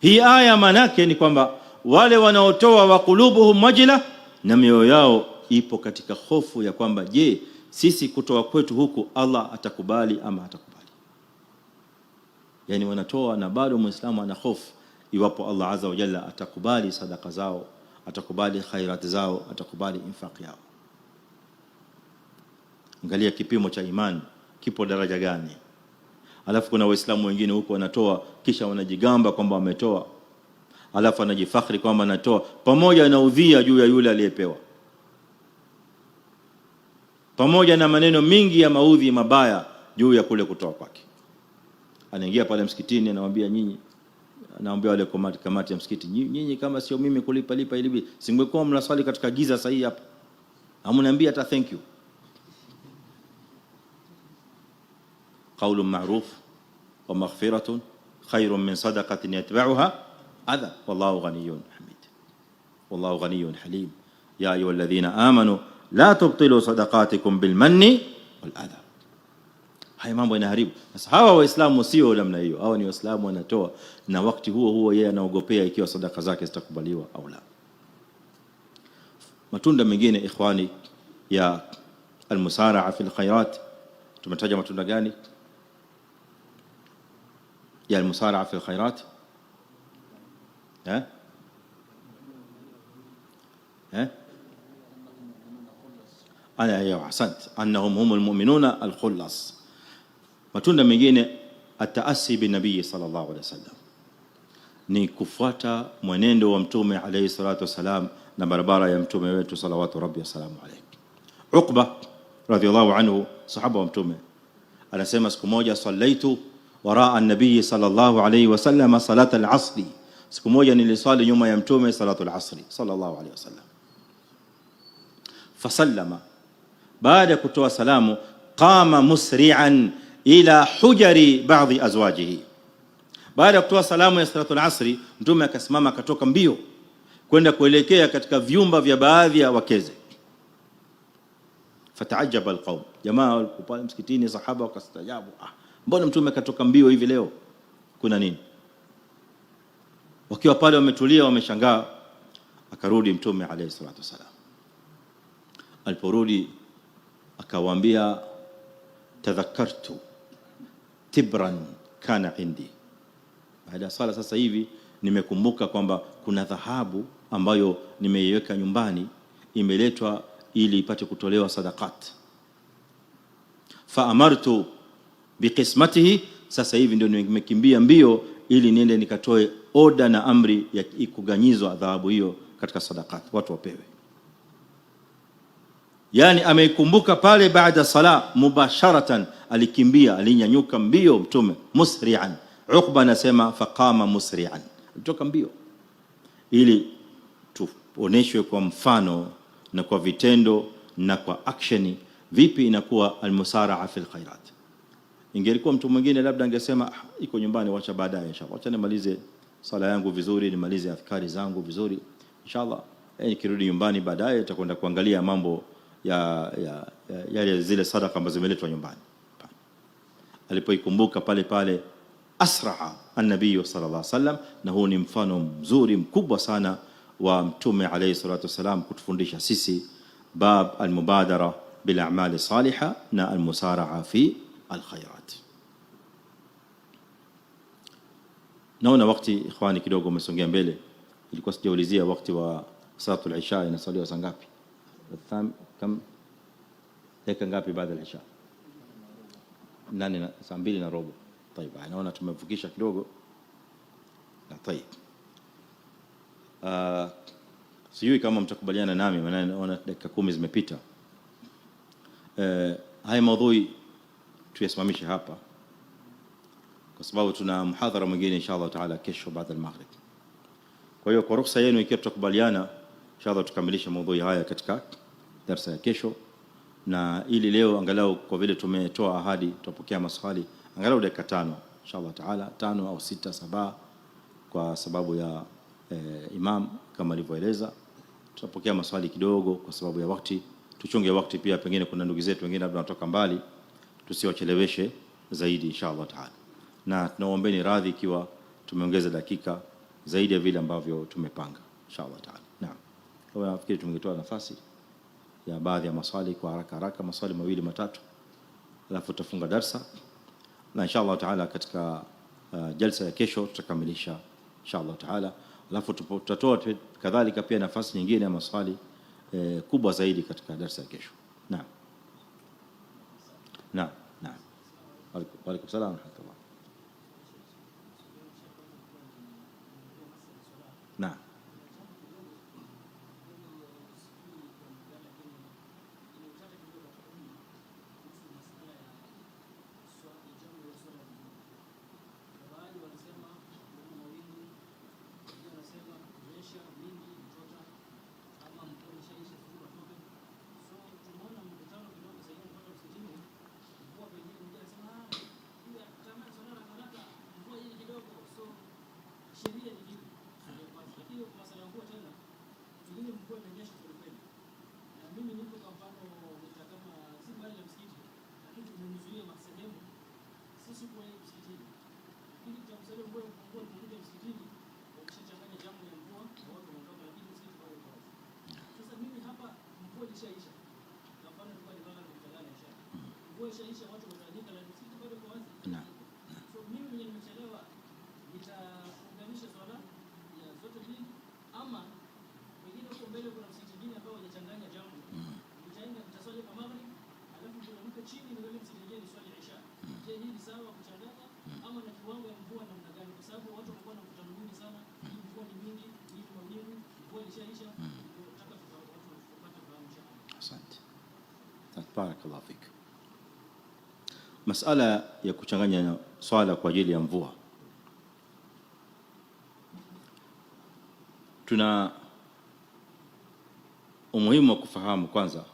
Hii aya maana yake ni kwamba wale wanaotoa wa qulubuhum wajila, na mioyo yao ipo katika hofu ya kwamba je, sisi kutoa kwetu huku Allah atakubali ama hatakubali. Yani wanatoa na bado Muislamu ana hofu iwapo Allah azza wa jalla atakubali sadaka zao, atakubali khairat zao, atakubali infaq yao. Angalia kipimo cha imani kipo daraja gani. Alafu kuna Waislamu wengine huko wanatoa kisha wanajigamba kwamba wametoa, alafu anajifakhiri kwamba anatoa, pamoja na udhia juu ya yule aliyepewa, pamoja na maneno mingi ya maudhi mabaya juu ya kule kutoa kwake. Anaingia pale msikitini, anamwambia nyinyi, anaambia wale kamati ya msikiti, nyinyi kama sio mimi kulipa ili singekuwa mnaswali katika giza sahihi hapa, amniambia hata thank you. Qaulu ma'ruf wa maghfiratun khairun min sadaqatin yatba'uha adha wallahu ghaniyyun hamid wallahu ghaniyyun halim ya ayyuhalladhina amanu la tubtilu sadaqatikum bil manni wal adha. Haya mambo yanaharibu. Sasa hawa waislamu sio namna hiyo. Hawa ni waislamu wanatoa, na wakati huo huo yeye anaogopea ikiwa sadaka zake zitakubaliwa au la. Matunda mengine ikhwani ya almusara'a fil khairat, tumetaja matunda gani ya almusara'a fil khairat? Ana ahsant, annahum humul mu'minuna al-khullas. Matunda mengine ataasi bi nabii sallallahu alaihi wasallam, ni kufuata mwenendo wa mtume alayhi salatu wasalam na barabara ya mtume wetu salawatu rabbi wasalamu alayhi. Uqba radhiyallahu anhu, sahaba wa mtume, anasema siku moja sallaitu waraa an-nabii sallallahu alayhi wasallam salat al-asr, siku moja nilisali nyuma ya mtume salatu al-asr sallallahu alayhi wasallam. Fasallama, baada ya kutoa salamu, qama musri'an ila hujari baadhi azwajihi. Baada ya kutoa salamu ya salatu al-asri, mtume akasimama akatoka mbio kwenda kuelekea katika vyumba vya baadhi ya wakeze. Fataajaba alqaum, jamaa walikuwa pale msikitini, sahaba wakastajabu, mbona mtume katoka mbio hivi leo, kuna nini? Wakiwa pale wametulia wameshangaa, akarudi mtume alayhi salatu wasalam. Aliporudi akawaambia, tadhakkartu tibran kana indi, baada ya sala sasa hivi nimekumbuka kwamba kuna dhahabu ambayo nimeiweka nyumbani, imeletwa ili ipate kutolewa sadaqat. Fa amartu biqismatihi, sasa hivi ndio nimekimbia mbio ili niende nikatoe oda na amri ya kuganyizwa dhahabu hiyo katika sadaqat, watu wapewe. Yani ameikumbuka pale baada sala mubasharatan, alikimbia, alinyanyuka mbio mtume musri'an. Uqba anasema faqama musri'an, kutoka mbio, ili tuoneshwe kwa mfano na kwa vitendo na kwa action vipi inakuwa almusara'a fil khairat. Ingelikuwa mtu mwingine labda angesema iko nyumbani, wacha baadaye inshallah, wacha nimalize sala yangu vizuri, nimalize adhkari zangu vizuri inshallah, nikirudi nyumbani baadaye nitakwenda kuangalia mambo ya zile sadaka ambazo zimeletwa nyumbani. Alipoikumbuka pale pale asra'a an-nabii sallallahu alaihi wasallam, na huu ni mfano mzuri mkubwa sana wa mtume alayhi salatu wasalam kutufundisha sisi bab al-mubadara bil a'mal salihah na al-musara'a fi al-khairat. Naona wakati ikhwani kidogo umesongea mbele, ilikuwa sijaulizia wakati wa salatu al-isha inasaliwa saa ngapi? Kam dakika ngapi baada ya isha? 8 saa 2:15. طيب naona tumevukisha kidogo. Na طيب sijui kama mtakubaliana nami, maana naona dakika 10 zimepita. Haya maudhui tuyasimamishe hapa kwa sababu tuna muhadhara mwingine inshallah taala kesho baada ya maghrib. Kwa hiyo kwa ruhusa yenu, ikiwa tutakubaliana inshallah tukamilisha maudhui haya katika darasa ya kesho, na ili leo angalau kwa vile tumetoa ahadi tutapokea maswali angalau dakika 5 inshallah taala, 5 au 6 7, kwa sababu ya imam kama alivyoeleza. Tutapokea maswali kidogo kwa sababu ya wakati, tuchunge wakati pia, pengine kuna ndugu zetu wengine labda wanatoka mbali, tusiwacheleweshe zaidi inshallah taala. Na tunaombeni radhi ikiwa tumeongeza dakika zaidi ya vile ambavyo tumepanga inshallah taala. Naam, kwa nafikiri tumetoa nafasi ya baadhi ya maswali kwa haraka, maswali 2 matatu, alafu tutafunga darasa, na inshallah taala katika jalsa ya kesho tutakamilisha inshallah taala, alafu tutatoa kadhalika pia nafasi nyingine ya maswali kubwa zaidi katika darasa ya kesho. Naam. Naam. Naam. Wa alaykum salaam wa rahmatullah. Naam. mvua ishaisha, watu wanaandika na msikiti bado kwa wazi. Naam. So mimi mwenye nimechelewa nitaunganisha swala ya zote mbili, ama wengine huko mbele kuna msikiti mwingine ambao hajachanganya jambo. Nitaenda nitaswali kwa maghrib, alafu nitaamka chini na wale msikiti mwingine swali isha. Je, hii ni sawa kuchanganya ama na kiwango ya mvua namna gani? Kwa sababu watu wanakuwa na mkutano mwingi sana, hii mvua ni mingi, hii mawingu, mvua ishaisha. Nataka watu wapate fahamu inshallah. Asante. Barakallahu fik. Masala ya kuchanganya swala kwa ajili ya mvua, tuna umuhimu wa kufahamu kwanza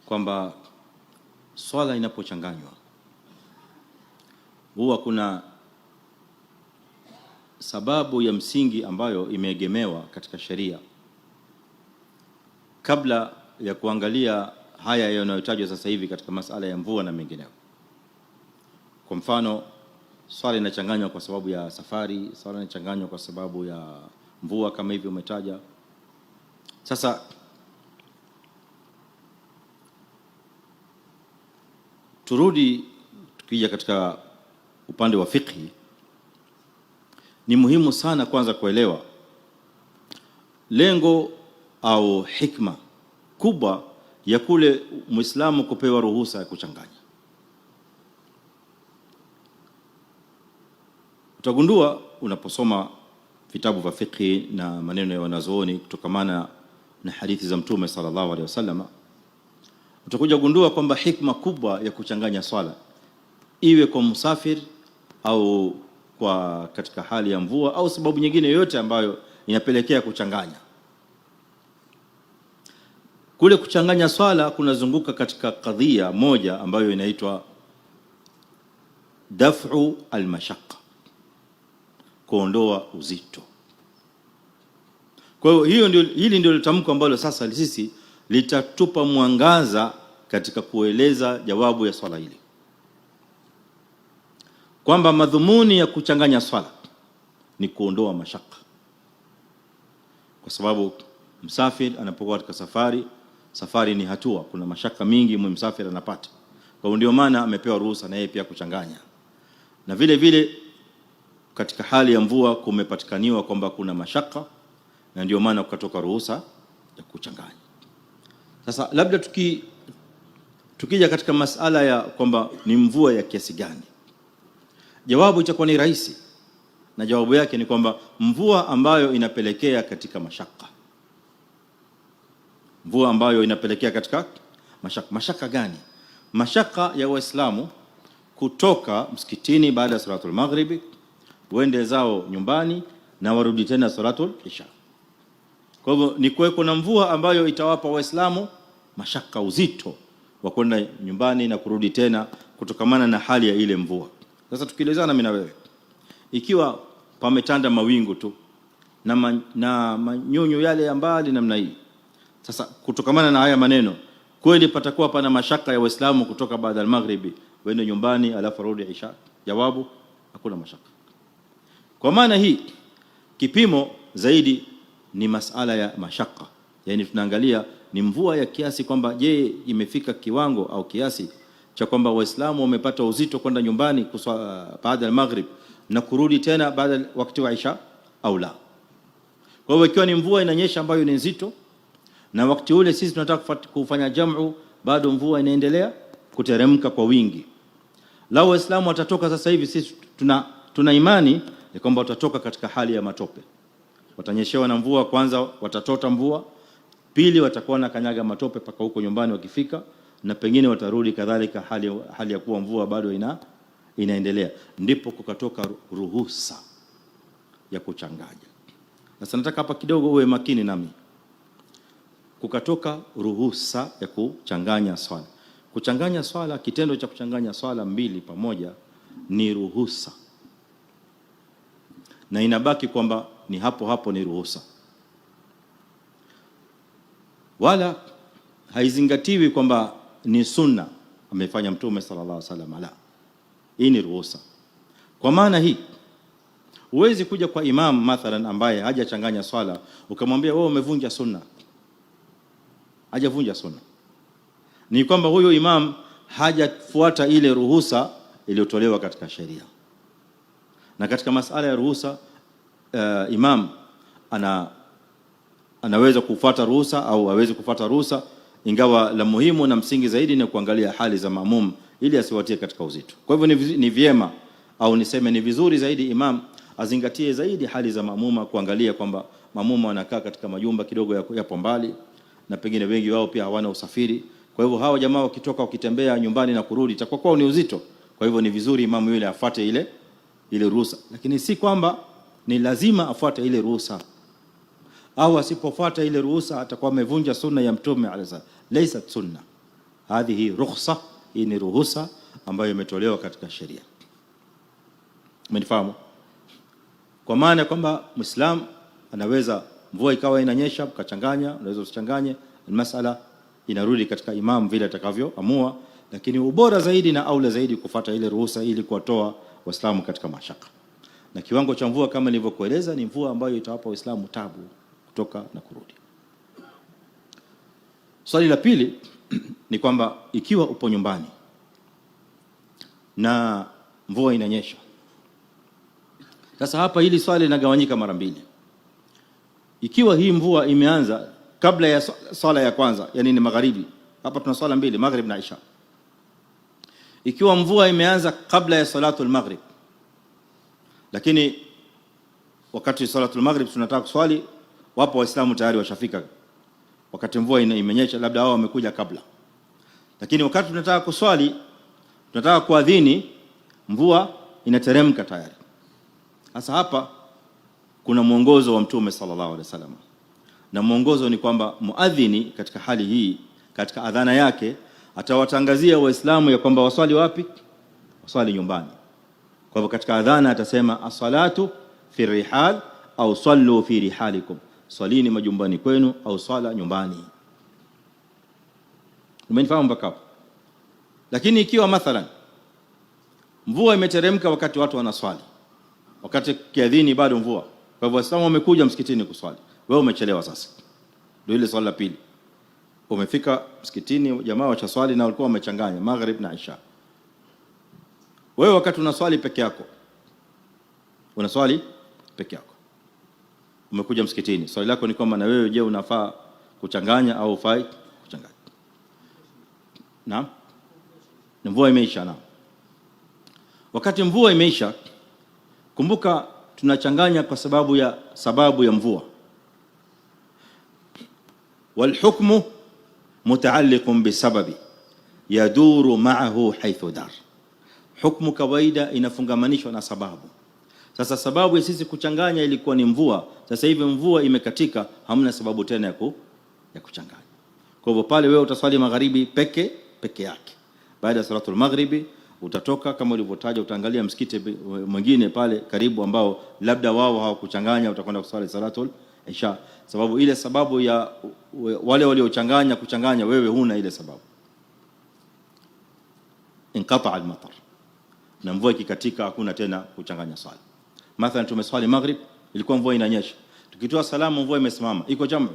kwamba swala inapochanganywa huwa kuna sababu ya msingi ambayo imeegemewa katika sheria kabla ya kuangalia haya yanayotajwa sasa hivi katika masala ya mvua na mengineyo. Kwa mfano, swala inachanganywa kwa sababu ya safari, swala inachanganywa kwa sababu ya mvua kama hivyo umetaja. Sasa turudi, tukija katika upande wa fiqhi, ni muhimu sana kwanza kuelewa lengo au hikma kubwa ya kule Muislamu kupewa ruhusa ya kuchanganya. Utagundua unaposoma vitabu vya fiqhi na maneno ya wanazuoni kutokamana na hadithi za Mtume sallallahu alaihi wasallam, utakuja kugundua kwamba hikma kubwa ya kuchanganya swala, iwe kwa musafir au kwa katika hali ya mvua au sababu nyingine yoyote ambayo inapelekea kuchanganya, kule kuchanganya swala kunazunguka katika kadhia moja ambayo inaitwa daf'u al-mashaqqa, kuondoa uzito. Kwa hiyo hili ndio tamko ambalo sasa sisi litatupa mwangaza katika kueleza jawabu ya swala hili, kwamba madhumuni ya kuchanganya swala ni kuondoa mashaka. Kwa sababu msafiri anapokuwa katika safari ni hatua, kuna mashaka mingi msafiri anapata. Kwa ndio maana amepewa ruhusa na yeye pia kuchanganya. Na vile vile katika hali ya mvua kumepatikaniwa kwamba kuna mashaka, na ndio maana kukatoka ruhusa ya kuchanganya. Sasa labda tukija katika masala ya kwamba ni mvua ya kiasi gani, jawabu itakuwa ni rahisi, na jawabu yake ni kwamba mvua ambayo inapelekea katika mashaka. Mvua ambayo inapelekea katika mashaka. Mashaka gani? Mashaka ya Waislamu kutoka msikitini baada ya salatul maghribi, wende zao nyumbani na warudi tena salatul isha. Kwa hivyo ni kuweko na mvua ambayo itawapa Waislamu mashaka, uzito wa kwenda nyumbani na kurudi tena kutokamana na hali ya ile mvua. Sasa tukielezana mimi na wewe, ikiwa pametanda mawingu tu na manyunyu yale ya mbali namna hii, sasa kutokamana na haya maneno, kweli patakuwa pana mashaka ya Waislamu kutoka baada ya maghribi wende nyumbani alafu rudi isha? Jawabu, hakuna mashaka. Kwa maana hii kipimo zaidi ni masala ya mashaka, yani tunaangalia ni mvua ya kiasi kwamba je, imefika kiwango au kiasi cha kwamba Waislamu wamepata uzito kwenda nyumbani baada ya maghrib na kurudi tena baada wakati wa isha au la. Kwa hivyo ikiwa ni mvua inanyesha ambayo ni nzito, na wakati ule sisi tunataka kufanya jamu, bado mvua inaendelea kuteremka kwa wingi, lao Waislamu watatoka sasa hivi, sisi tuna imani ya kwamba watatoka katika hali ya matope. Watanyeshewa na mvua, kwanza watatota mvua, pili watakuwa na kanyaga matope paka huko nyumbani wakifika, na pengine watarudi kadhalika hali ya kuwa mvua bado inaendelea. Ndipo kukatoka ruhusa ya kuchanganya. Sasa nataka hapa kidogo uwe makini nami. Kukatoka ruhusa ya kuchanganya swala. Kuchanganya swala, kitendo cha kuchanganya swala mbili pamoja ni ruhusa, na inabaki kwamba ni hapo ni ruhusa, wala haizingatiwi kwamba ni sunna amefanya Mtume sallallahu alaihi wasallam. La, hii ni ruhusa. Kwa maana hii huwezi kuja kwa imam mathalan ambaye hajachanganya swala ukamwambia wewe umevunja sunna. Hajavunja sunna, ni kwamba huyo imam hajafuata ile ruhusa iliyotolewa katika sheria. Na katika masala ya ruhusa imam anaweza kufuata ruhusa au hawezi kufuata ruhusa, ingawa la muhimu na msingi zaidi ni kuangalia hali za maamum ili asiwatie katika uzito. Kwa hivyo ni vyema au niseme ni vizuri zaidi imam azingatie zaidi hali za maamuma, kuangalia kwamba maamuma wanakaa katika majumba kidogo yapo mbali na pengine wengi wao pia hawana usafiri. Kwa hivyo hao jamaa wakitoka wakitembea nyumbani na kurudi itakuwa kwao ni uzito. Kwa hivyo ni vizuri imamu yule afuate ile ruhusa, lakini si kwamba ni lazima afuate ile ruhusa, au asipofuata ile ruhusa atakuwa amevunja sunna ya Mtume alayhi sallam. Laysa sunna hadhihi rukhsa, hii ni ruhusa ambayo imetolewa katika sheria. Umenifahamu? Kwa maana kwamba Muislam anaweza, mvua ikawa inanyesha ukachanganya, unaweza usichanganye, masala inarudi katika imam vile atakavyoamua, lakini ubora zaidi na aula zaidi kufuata ile ruhusa ili kuwatoa Waislamu katika mashaka. Na kiwango cha mvua kama nilivyokueleza ni mvua ambayo itawapa Waislamu tabu kutoka na kurudi. Swali la pili ni kwamba ikiwa upo nyumbani na mvua inanyesha. Sasa hapa hili swali linagawanyika mara mbili. Ikiwa hii mvua imeanza kabla ya swala ya kwanza, yani ni magharibi, hapa tuna swala mbili, maghrib na isha. Ikiwa mvua imeanza kabla ya salatul maghrib, lakini wakati salatul maghrib tunataka kuswali, wapo Waislamu tayari washafika wakati mvua imenyesha, labda hao wamekuja kabla, lakini wakati tunataka kuswali, tunataka kuadhini, mvua inateremka tayari. Sasa hapa kuna mwongozo wa Mtume sallallahu alaihi wasallam, na mwongozo ni kwamba muadhini katika hali hii, katika adhana yake atawatangazia Waislamu ya kwamba waswali wapi? Waswali nyumbani. Kwa hivyo katika adhana atasema as-salatu fi rihal au sallu fi rihalikum, swalini majumbani kwenu au swala nyumbani. Umenifahamu mpaka hapo? Lakini ikiwa mathalan mvua imeteremka wakati watu wanaswali, wakati kiadhini bado mvua, kwa hivyo Waislamu wamekuja msikitini kuswali, wewe umechelewa, sasa ndio ile swala la pili. Umefika msikitini, jamaa wachaswali na walikuwa wamechanganya maghrib na isha. Wewe wakati unaswali peke yako, unaswali peke yako, umekuja msikitini, swali lako ni kwamba na wewe je, unafaa kuchanganya au ufai kuchanganya? Naam, mvua imeisha. Naam, wakati mvua imeisha, kumbuka tunachanganya kwa sababu ya mvua. Walhukmu mutaalliqun bisababi yaduru ma'ahu haythu dar. Hukmu kawaida inafungamanishwa na sababu. Sasa sababu ya sisi kuchanganya ilikuwa ni mvua. Sasa hivi mvua imekatika, hamna sababu tena ya kuchanganya. Kwa hivyo pale wewe utaswali magharibi peke yake. Baada ya salatul maghribi utatoka kama ulivyotaja, utaangalia msikiti mwingine pale karibu ambao labda wao hawakuchanganya, utakwenda kuswali salatul isha. Sababu ile sababu ya wale waliochanganya kuchanganya, wewe huna ile sababu. Inqata al-matar, na mvua ikikatika hakuna tena kuchanganya swali. Mathalan tumeswali maghrib, ilikuwa mvua inanyesha, tukitoa salamu mvua imesimama, iko jamu?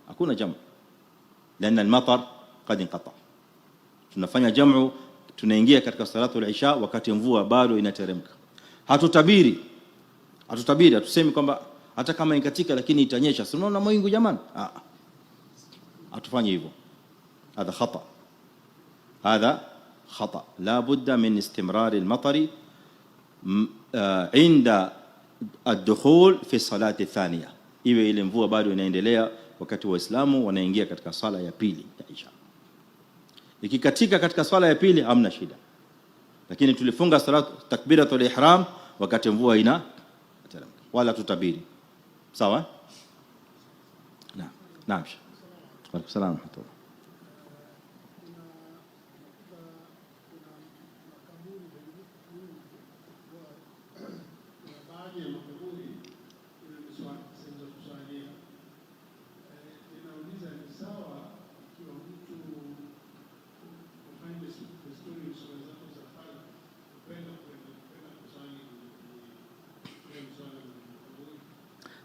Hakuna jamu, لأن المطر قد انقطع. Tunafanya jamu, tunaingia katika salatul isha wakati mvua bado inateremka. Hatutabiri, hatusemi kwamba hata kama inkatika lakini itanyesha, si unaona mwingu jamani. Hatufanye hivyo. هذا خطأ. لا بد من استمرار المطر عند الدخول في الصلاة الثانية. Iwe ile mvua bado inaendelea wakati Waislamu wanaingia katika sala ya pili ya isha. Ikikatika katika swala ya pili hamna shida, lakini tulifunga salatu takbiratul ihram wakati mvua inateremka, wala tutabiri. Sawa? Naam. Wa salaam.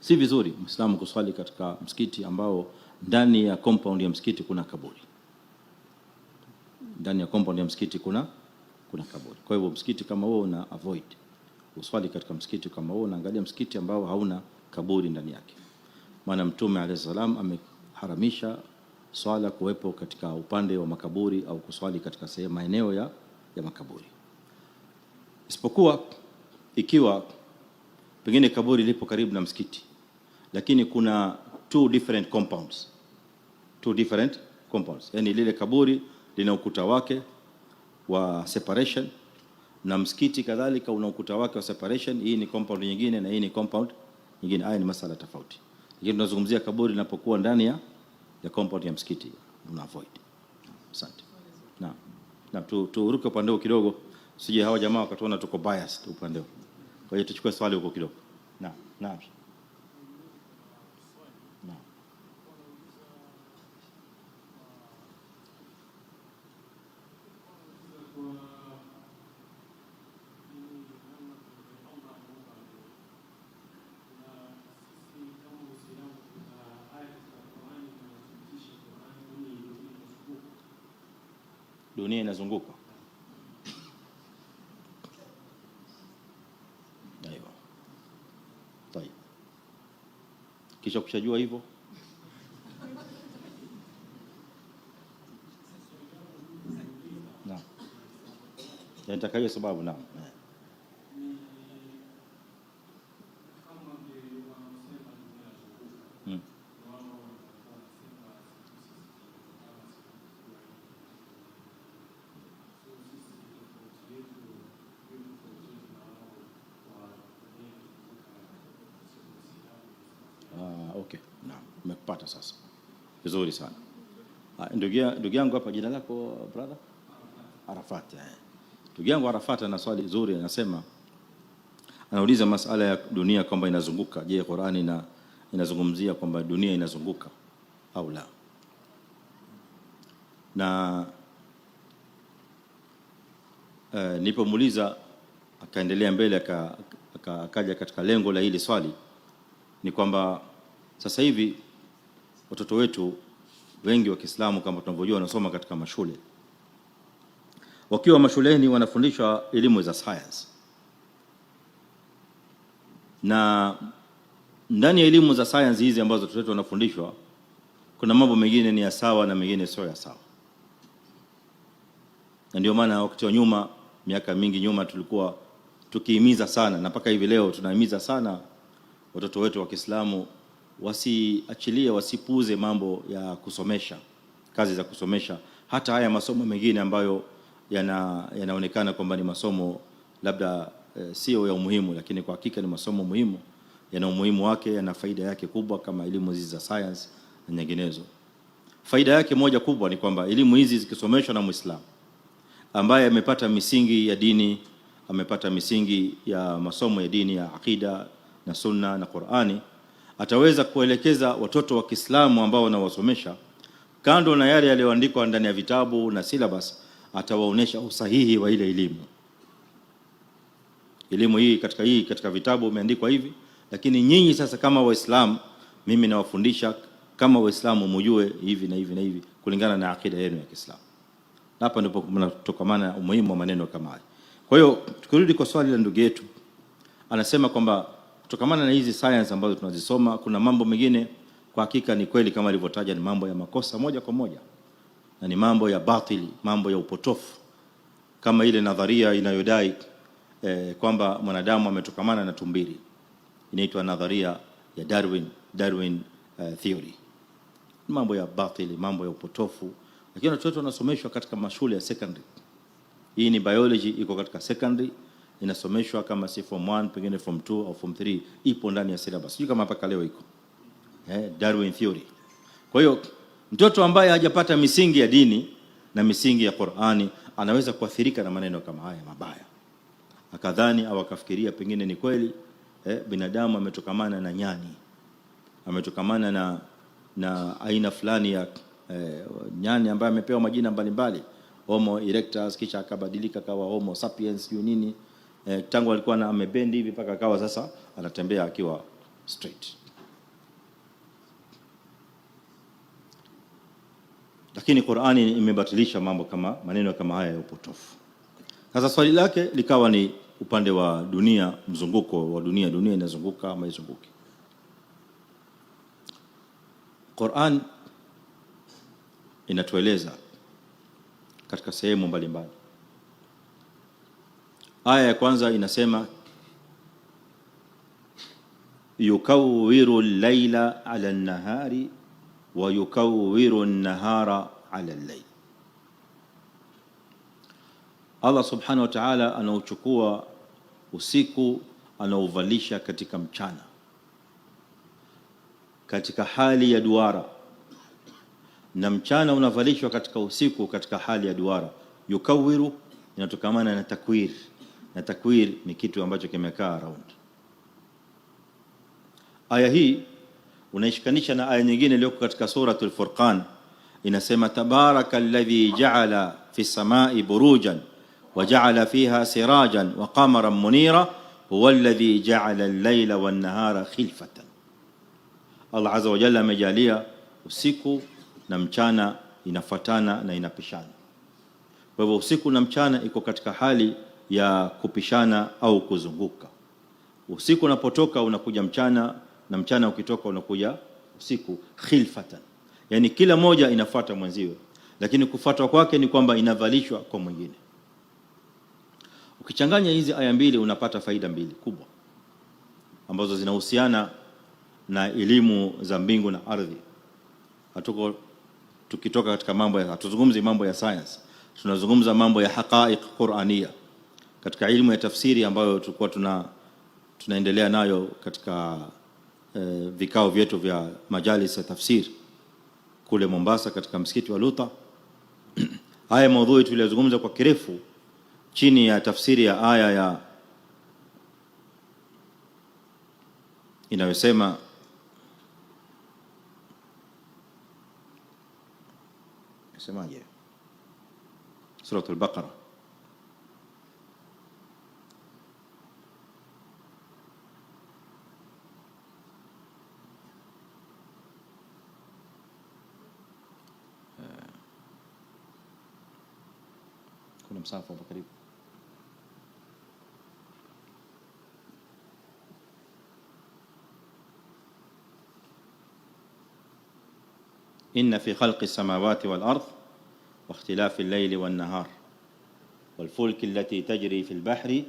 Si vizuri Muislamu kuswali katika msikiti ambao ndani ya compound ya msikiti kuna kaburi. ndani ya compound ya msikiti kuna kaburi. Kwa hivyo msikiti kama huo una avoid uswali katika msikiti kama huo, unaangalia msikiti ambao hauna kaburi ndani yake. Maana Mtume alayhi salam ameharamisha swala kuwepo katika upande wa makaburi au kuswali katika sehemu maeneo ya makaburi, isipokuwa ikiwa pengine kaburi lipo karibu na msikiti, lakini kuna two different compounds, yani lile kaburi lina ukuta wake wa separation na msikiti kadhalika una ukuta wake wa separation. Hii ni compound nyingine na hii ni compound nyingine. Haya ni masala tofauti, lakini tunazungumzia kaburi linapokuwa ndani ya compound ya msikiti una avoid. Asante. Na turuke upande huo kidogo, sije hawa jamaa wakatuona tuko biased upande huo. Kwa hiyo tuchukue swali huko kidogo. Naam. Dunia inazunguka. Aiyo. Tayeb. Kisha kushajua hivyo, naam, nitakayo sababu naam. Okay, naam, nimekupata sasa vizuri sana. Ndugu yangu hapa, jina lako brother? Arafat. Ndugu yangu Arafat ana swali zuri, anasema, anauliza masala ya dunia kwamba inazunguka. Je, Qur'ani inazungumzia kwamba dunia inazunguka au la? Na nilipomuuliza akaendelea mbele akaja katika lengo la hili swali, ni kwamba sasa hivi watoto wetu wengi wa Kiislamu kama tunavyojua wanasoma katika mashule. Wakiwa mashuleni wanafundishwa elimu za science, na ndani ya elimu za science hizi ambazo watoto wetu wanafundishwa kuna mambo mengine ni ya sawa na mengine sio ya sawa. Na ndio maana wakati wa nyuma, miaka mingi nyuma, tulikuwa tukihimiza sana, na mpaka hivi leo tunahimiza sana watoto wetu wa Kiislamu wasiachilie, wasipuze mambo ya kusomesha, kazi za kusomesha, hata haya masomo mengine ambayo yanaonekana kwamba ni masomo labda sio ya umuhimu, lakini kwa hakika ni masomo muhimu, yana umuhimu wake, yana faida yake kubwa, kama elimu hizi za science na nyinginezo. Faida yake moja kubwa ni kwamba elimu hizi zikisomeshwa na Muislamu ambaye amepata misingi ya dini, amepata misingi ya masomo ya dini ya akida na sunna na Qur'ani, ataweza kuelekeza watoto wa Kiislamu ambao wanawasomesha, kando na yale yaliyoandikwa ndani ya vitabu na syllabus, atawaonesha usahihi wa ile elimu. Elimu hii katika vitabu imeandikwa hivi, lakini nyinyi sasa kama Waislamu, mimi nawafundisha kama Waislamu mjue hivi na hivi na hivi kulingana na akida yenu ya Kiislamu. Hapa ndipo mnatokamana umuhimu wa maneno kama haya. Kwa hiyo tukirudi kwa swali la ndugu yetu, anasema kwamba kutokamana na hizi science ambazo tunazisoma, kuna mambo mengine kwa hakika ni kweli kama alivyotaja, ni mambo ya makosa moja kwa moja, na ni mambo ya batili, mambo ya upotofu, kama ile nadharia inayodai kwamba mwanadamu ametokamana na tumbiri, inaitwa nadharia ya Darwin theory. Mambo ya batili, mambo ya upotofu, lakini watoto wanasomeshwa katika mashule ya secondary. Hii ni biology, iko katika secondary, inasomeshwa kama si form 1, pengine form 2 au form 3, ipo ndani ya syllabus. Sio kama mpaka leo iko Darwin theory. Kwa hiyo mtoto ambaye hajapata misingi ya dini na misingi ya Qur'ani anaweza kuathirika na maneno kama haya mabaya, akadhani au akafikiria pengine ni kweli binadamu ametokamana na nyani, ametokamana na aina fulani ya nyani ambaye amepewa majina mbalimbali, Homo erectus, kisha akabadilika kawa Homo sapiens nini, tangu alikuwa amebendi hivi mpaka akawa sasa anatembea akiwa straight. lakini Qur'ani imebatilisha mambo kama maneno kama haya ya upotofu. Sasa swali lake likawa ni upande wa dunia, mzunguko wa dunia, dunia inazunguka ama izunguki. Qur'an inatueleza katika sehemu mbalimbali. Aya ya kwanza inasema yukawwiru al-laila 'ala an-nahari wa yukawwiru an-nahara 'ala al-layl. Allah subhanahu wa ta'ala anauchukua usiku anauvalisha katika mchana, katika hali ya duara, na mchana unavalishwa katika usiku katika hali ya duara. Yukawwiru inatokamana na takwir, na takwir ni kitu ambacho kimekaa round. Aya hii unaishikanisha na aya nyingine iliyoko katika suratul Furqan, inasema tabarakalladhi ja'ala fis samai burujan wa ja'ala fiha sirajan wa qamaran munira huwa alladhi ja'ala al-layla wan-nahara khilfatan. Allah azza wa jalla amejalia usiku na mchana inafuatana na inapishana. Kwa hivyo usiku na mchana iko katika hali ya kupishana au kuzunguka. Usiku unapotoka unakuja mchana, na mchana ukitoka unakuja usiku, khilfatan. Yani kila moja inafuata mwenziwe, lakini kufuatwa kwake ni kwamba inavalishwa kwa mwingine. Ukichanganya hizi aya mbili unapata faida mbili kubwa ambazo zinahusiana na elimu za mbingu na ardhi. Tukitoka katika mambo ya, hatuzungumzi mambo ya science, tunazungumza mambo ya haqaiq Qur'ania katika elimu ya tafsiri ambayo tulikuwa tunaendelea nayo katika vikao vyetu vya majalis ya tafsiri kule Mombasa katika msikiti wa Luta. Haya maudhui tuliyozungumza kwa kirefu chini ya tafsiri ya aya ya inayosema semaje, Surah al-Baqara. Kuna msahafu hapa karibu. إن في خلق السماوات والأرض واختلاف الليل والنهار والفلك التي تجري في البحر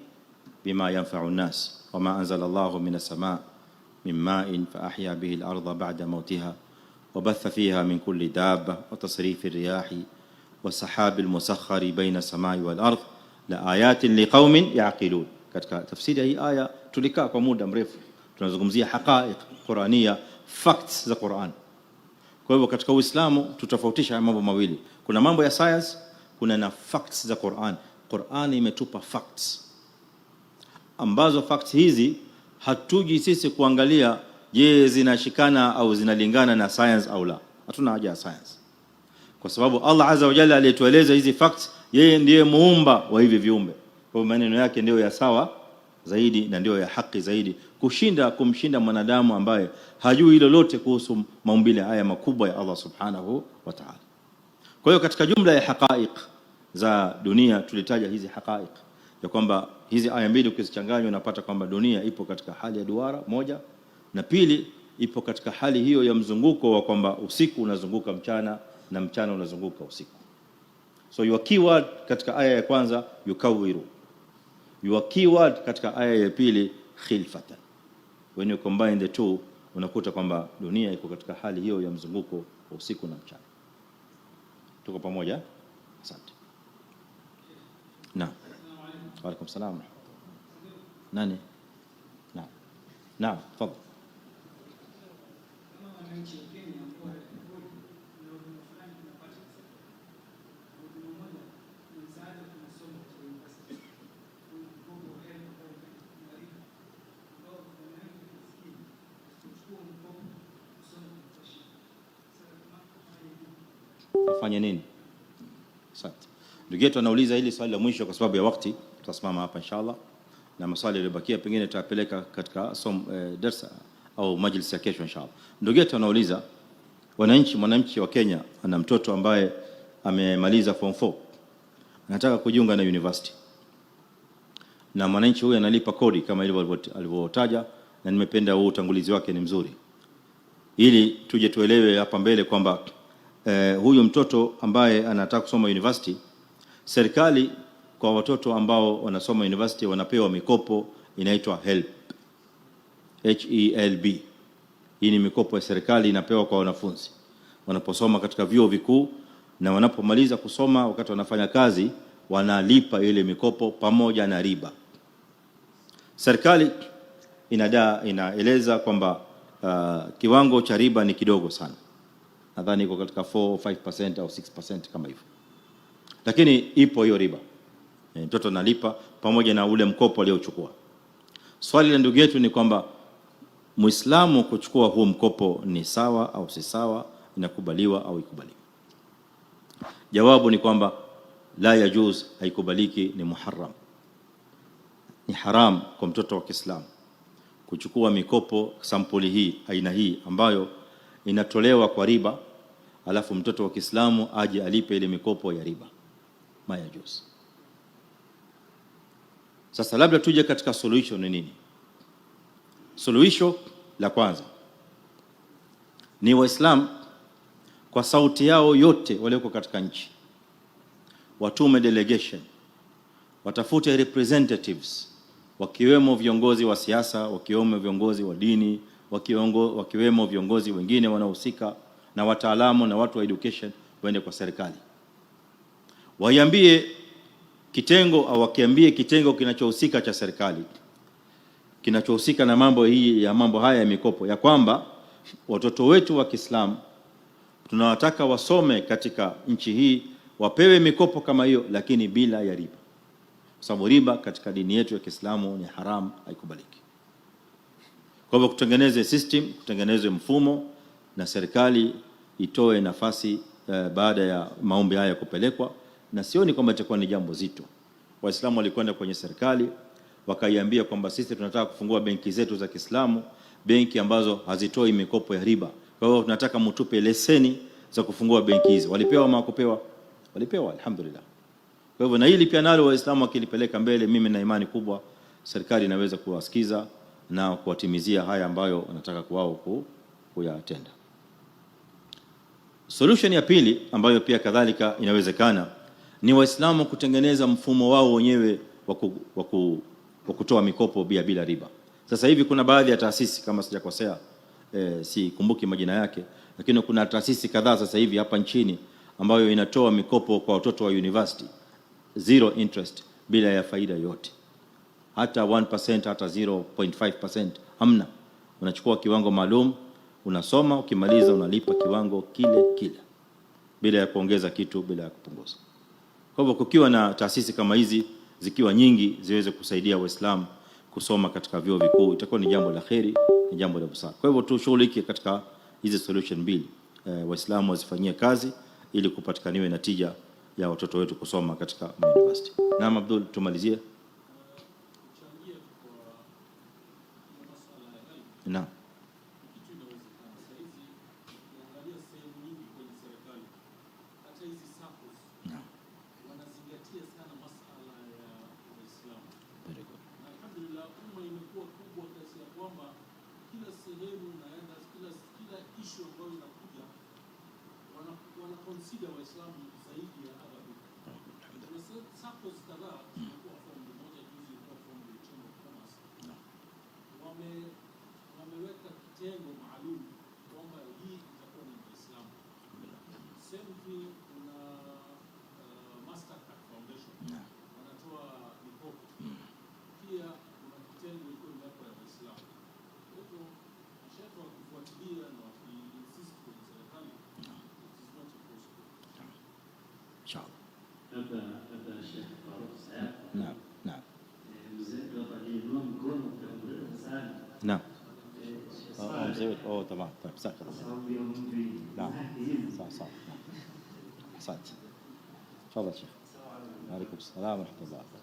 بما ينفع الناس وما أنزل الله من السماء من ماء فأحيا به الأرض بعد موتها وبث فيها من كل دابة وتصريف الرياح والسحاب المسخر بين السماء والأرض لآيات لقوم يعقلون. katika tafsiri hii aya tulikaa kwa muda mrefu tunazungumzia haqaiq Qur'ania, facts za Qur'an. Kwa hivyo katika Uislamu tutofautisha mambo mawili. Kuna mambo ya science, kuna na facts za Qur'an. Qur'an imetupa facts ambazo facts hizi hatuji sisi kuangalia je zinashikana au zinalingana na science au la. Hatuna haja ya science, kwa sababu Allah azza wa jalla alitueleza hizi facts, yeye ndiye muumba wa hivi viumbe. Kwa maneno yake ndio ya sawa zaidi na ndio ya haki zaidi kumshinda mwanadamu ambaye hajui lolote kuhusu maumbile haya makubwa ya Allah subhanahu wa ta'ala. Kwa hiyo katika jumla ya haqaiq za dunia tulitaja hizi haqaiq ya kwamba hizi aya mbili ukizichanganya unapata kwamba dunia ipo katika hali ya duara moja, na pili ipo katika hali hiyo ya mzunguko wa kwamba usiku unazunguka mchana na mchana unazunguka usiku. So your keyword katika aya ya kwanza yukawwiru, your keyword katika aya ya pili khilfatan. When you combine the two unakuta kwamba dunia iko katika hali hiyo ya mzunguko wa usiku na mchana. Tuko pamoja? Asante. Naam. Wa alaykum salaam. Nani? Naam. Naam, tafadhali. Fanya nini? Asante. Ndugu yetu anauliza hili swali la mwisho kwa sababu ya wakati, tutasimama hapa inshallah, na maswali yaliyobakia pengine tutapeleka katika darasa au majlis ya kesho inshallah. Ndugu yetu anauliza mwananchi wa Kenya ana mtoto ambaye amemaliza form 4 anataka kujiunga na university, na mwananchi huyu analipa kodi kama alivyotaja, na nimependa huu utangulizi wake, ni mzuri, ili tuje tuelewe hapa mbele kwamba huyu mtoto ambaye anataka kusoma university, serikali kwa watoto ambao wanasoma university wanapewa mikopo inaitwa HELB, HELB. Hii ni mikopo ya serikali inapewa kwa wanafunzi wanaposoma katika vyuo vikuu, na wanapomaliza kusoma, wakati wanafanya kazi, wanalipa ile mikopo pamoja na riba. Serikali inaeleza kwamba kiwango cha riba ni kidogo sana, nadhani iko katika 4-5% au 6% kama hivyo, lakini ipo hiyo riba, mtoto analipa pamoja na ule mkopo aliochukua. Swali la ndugu yetu ni kwamba Muislamu kuchukua huu mkopo ni sawa au si sawa, inakubaliwa au ikubaliwi? Jawabu ni kwamba la yajuz, haikubaliki, ni muharram, ni haram kwa mtoto wa Kiislamu kuchukua mikopo sampuli hii, aina hii ambayo inatolewa kwa riba, alafu mtoto wa Kiislamu aje alipe ile mikopo ya riba. Ma yajuz. Sasa labda tuje katika solution ni nini? Suluhisho la kwanza ni Waislamu kwa sauti yao yote walioko katika nchi watume delegation, watafute representatives, wakiwemo viongozi wa siasa, wakiwemo viongozi wa dini, wakiwemo viongozi wengine wanaohusika na wataalamu na watu wa education, waende kwa serikali, waiambie kitengo au wakiambie kitengo kinachohusika cha serikali, kinachohusika na mambo haya ya mikopo, ya kwamba watoto wetu wa Kiislamu tunawataka wasome katika nchi hii, wapewe mikopo kama hiyo, lakini bila ya riba, kwa sababu riba katika dini yetu ya Kiislamu ni haram, haikubaliki. Kwa hivyo kutengeneze system, kutengeneze mfumo, na serikali itoe nafasi baada ya maombi haya kupelekwa, na sioni kwamba itakuwa ni jambo zito. Waislamu walikwenda kwenye serikali wakaiambia kwamba sisi tunataka kufungua benki zetu za Kiislamu, benki ambazo hazitoi mikopo ya riba, kwa hiyo tunataka mtupe leseni za kufungua benki hizi. Walipewa ama hawakupewa? Walipewa, alhamdulillah. Kwa hivyo na hili pia nalo Waislamu wakilipeleka mbele, mimi na imani kubwa serikali inaweza kuwasikiza na kuwatimizia haya ambayo wanataka kwao kuyatenda. Solution ya pili ambayo pia kadhalika inawezekana ni Waislamu kutengeneza mfumo wao wenyewe wa kutoa mikopo bila riba. Sasa hivi kuna baadhi ya taasisi, kama sijakosea, sikumbuki majina yake, lakini kuna taasisi kadhaa sasa hivi hapa nchini ambayo inatoa mikopo kwa watoto wa university zero interest, bila ya faida yote, hata 1%, hata 0.5% hamna. Unachukua kiwango maalum, unasoma, ukimaliza unalipa kiwango kile bila ya kuongeza kitu, bila ya kupunguza. Kwa hivyo kukiwa na taasisi kama hizi zikiwa nyingi, ziweze kusaidia Waislamu kusoma katika vyuo vikuu, itakuwa ni jambo la kheri, ni jambo la busara. Kwa hivyo tushughulike katika hizi solution mbili, Waislamu wazifanyie kazi ili kupatikaniwe natija ya watoto wetu kusoma katika university. Naam Abdul, tumalizie. Naam. Consider Waislamu zaidi ya Arabu. Suppose kadhaa zimekuwa form moja juzi kwa form ya Chamber of Commerce. Wameweka kitengo maalum kwamba hii itakuwa ni Waislamu. Same thing kuna Mastercard Foundation. Wanatoa mikopo. Pia kuna kitengo iko hapo ya Waislamu. Kwa hivyo shefu wakifuatilia na wakiinsist kwa serikali, نعم نعم نعم تمام طيب ساكت نعم صح احسنت. تفضل شيخ. وعليكم السلام ورحمه الله وبركاته.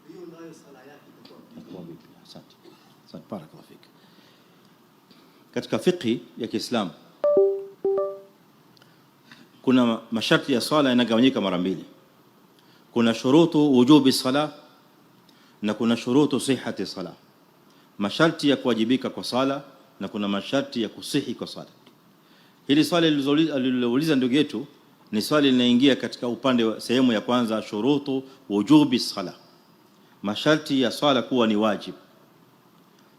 hiyo nayo sala yake itakuwa vipi? Asante. Asante, barakallahu fik. Katika fiqh ya Kiislamu kuna masharti ya swala yanagawanyika mara mbili. Kuna shurutu wujubi sala na kuna shurutu sihhati sala. Masharti ya kuwajibika kwa sala na kuna masharti ya kusihi kwa sala. Hili swali alilouliza ndugu yetu ni swali linaingia katika upande wa sehemu ya kwanza, shurutu wujubi sala, masharti ya swala kuwa ni wajibu.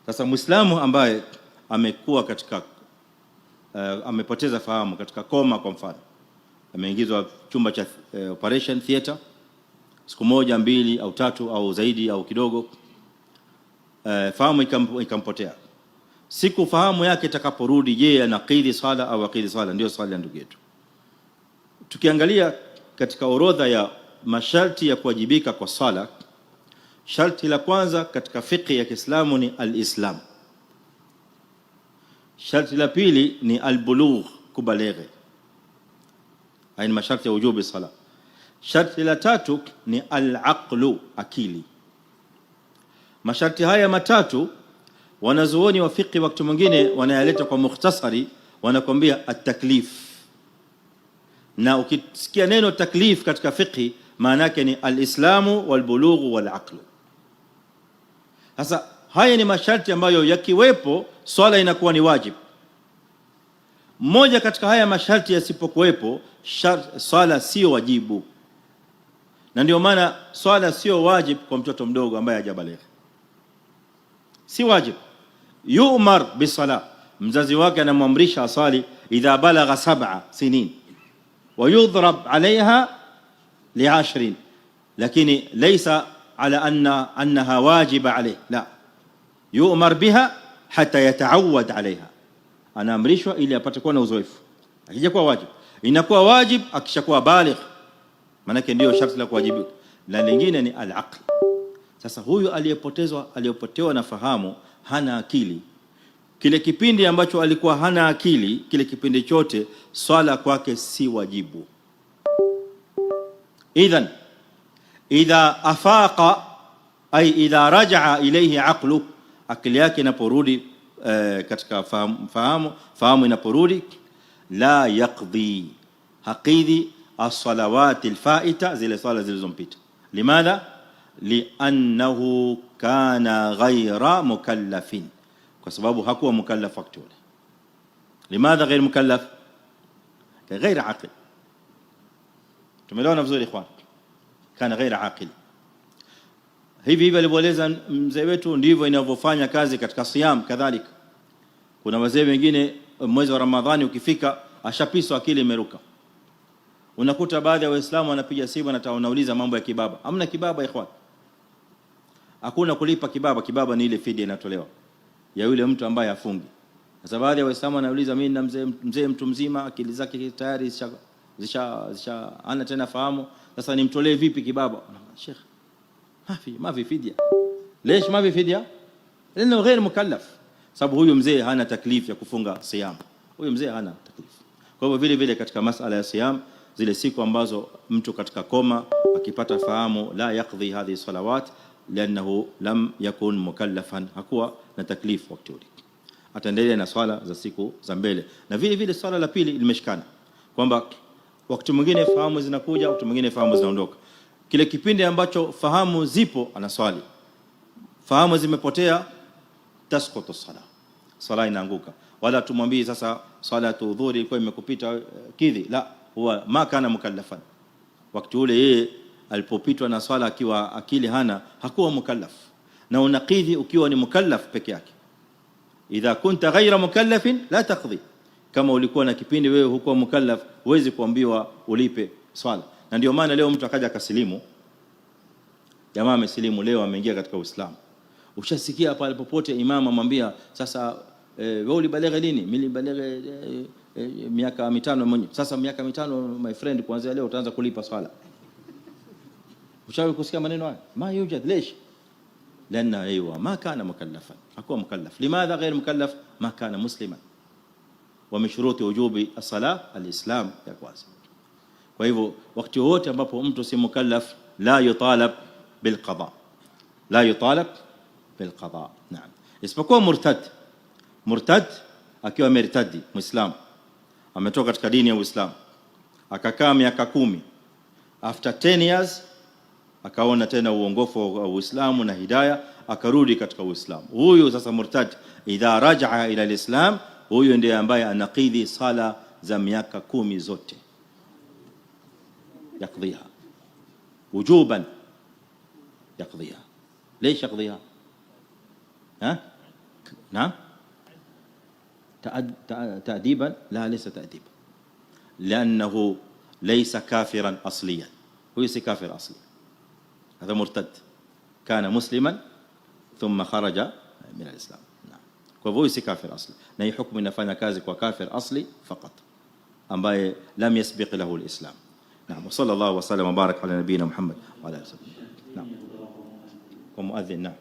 Sasa Muislamu ambaye amekuwa katika amepoteza fahamu katika koma, kwa mfano ameingizwa chumba cha operation theater siku moja, mbili au tatu au zaidi au kidogo, fahamu ikampotea. Siku fahamu yake itakaporudi, je, anaqidhi sala au aqidhi sala? Ndio swali la ndugu yetu. Tukiangalia katika orodha ya masharti ya kuwajibika kwa sala, sharti la kwanza katika fiqh ya Kiislamu ni al-Islam. Sharti la pili ni al-bulugh, kubaleghe. Haya ni masharti ya wujubi sala. Sharti la tatu ni al-aqlu, akili. Masharti haya matatu wanazuoni wa fiqh wakati mwingine wanayaleta kwa mukhtasari, wanakwambia at-taklif. Na ukisikia neno taklif katika fiqh, maana yake ni al-islamu wal-bulugh wal-aqlu. Sasa haya ni masharti ambayo yakiwepo swala inakuwa ni wajibu. Mmoja katika haya masharti yasipokuwepo, swala sio wajibu. Na ndio maana swala sio wajibu kwa mtoto mdogo ambaye hajabaligha. Si wajibu. Yu'mar bisala, mzazi wake anamwamrisha asali idha balagha 7 sinin wa yudhrab alaiha li10, lakini laysa ala annaha wajiba alayhi, la, yu'mar biha hatta yataawad alaiha. Anaamrishwa ili apate kuwa na uzoefu. Akija kuwa wajibu, inakuwa wajib akishakuwa baligh, maana yake ndio sharti la kuwajibika. Na lingine ni al-aql. Sasa huyu aliyepotewa na fahamu, hana akili, kile kipindi ambacho alikuwa hana akili, kile kipindi chote swala kwake si wajibu. Idhan idha afaqa, ay idha raja'a ilayhi aqlu, akili yake inaporudi katika fahamu inaporudi, la yaqdi, haqidhi as-salawati al-faita, zile swala zilizompita. Limadha? Li'annahu kana ghayra mukallafin, kwa sababu hakuwa mukallaf wakati ule. Limadha ghayr mukallaf? Ghayr aqil. Tumeelewana vizuri ikhwan? Kana ghayr aqil. Hivi alivyoeleza mzee wetu ndivyo inavyofanya kazi katika siyam kadhalika. Kuna wazee wengine mwezi wa Ramadhani ukifika ashapiswa, akili imeruka. Unakuta baadhi ya Waislamu wanapiga simu na wanauliza mambo ya kibaba. Hamna kibaba ikhwan. Hakuna kulipa kibaba. Kibaba ni ile fidia inatolewa ya yule mtu ambaye afungi. Sasa baadhi ya Waislamu wanauliza, mimi na mzee mtu mzima, akili zake tayari ana tena fahamu, sasa nimtolee vipi kibaba? Sheikh, ما في فدية. ليش ما في فدية؟ لأنه غير مكلف. sababu huyu mzee hana taklif ya kufunga siyam. Huyu mzee hana taklif. Kwa hivyo vile vile katika masala ya siyam, zile siku ambazo mtu katika koma akipata fahamu, la yaqdi hadhi salawat liannahu lam yakun mukallafan, hakuwa na taklif wakati ule. Ataendelea na swala za siku za mbele. Na vile vile swala la pili limeshikana kwamba wakati mwingine fahamu zinakuja, wakati mwingine fahamu zinaondoka. Kile kipindi ambacho fahamu zipo anaswali, fahamu zimepotea, tasqutu sala, sala inaanguka. Wala tumwambie sasa salatu dhuhuri ilikuwa imekupita kidhi, la, huwa ma kana mukallafan. Wakati ule yeye alipopitwa na swala akiwa akili hana, hakuwa mukallaf. Na unaqidhi ukiwa ni mukallaf peke yake. Idha kunta ghayra mukallafin la taqdi. Kama ulikuwa na kipindi wewe hukuwa mukallaf, huwezi kuambiwa ulipe swala. Na ndio maana leo mtu akaja akasilimu, jamaa amesilimu leo, ameingia katika Uislamu. Ushasikia pale popote imam amwambia sasa wewe ulibalegha lini? Mimi nilibalegha miaka 5 mwenyewe. Sasa miaka 5 my friend, kuanzia leo utaanza kulipa swala. Ushawahi kusikia maneno haya? Ma yujad, lesh? Lana aywa ma kana mukallafan, hakuwa mukallaf. Limadha ghayr mukallaf? Ma kana musliman. Wa min shuruti wujubi as-salah al-islam ya kwanza. Kwa hivyo wakati wote ambapo mtu si mukallaf, la yutalab bilqada, la yutalab bilqada. Naam, isipokuwa murtad akiwa mertadi, muislam ametoka katika dini ya Uislamu akakaa miaka 10, after 10 years akaona tena uongofu wa Uislamu na hidayah, akarudi katika Uislamu. Huyu sasa murtad, idha rajaa ila alislam, huyu ndiye ambaye anaqidhi sala za miaka 10 zote, yakdhiha wujuban, yakdhiha. ليش يقضيها؟ ها؟ نعم؟ تأديبا؟ لا، ليس تأديبا، لأنه ليس كافرا أصليا. هو ليس كافر أصلي، هذا مرتد، كان مسلما ثم خرج من الإسلام. نعم، فهو ليس كافر أصلي، na hii hukumu inafanya kazi kwa kafir asli fakat, ambaye lam yasbiq lahu al-islam. Naam, sallallahu wa sallam wa barak ala nabiyina Muhammad wa ala alihi wasallam. Naam, kwa muadhin. Naam,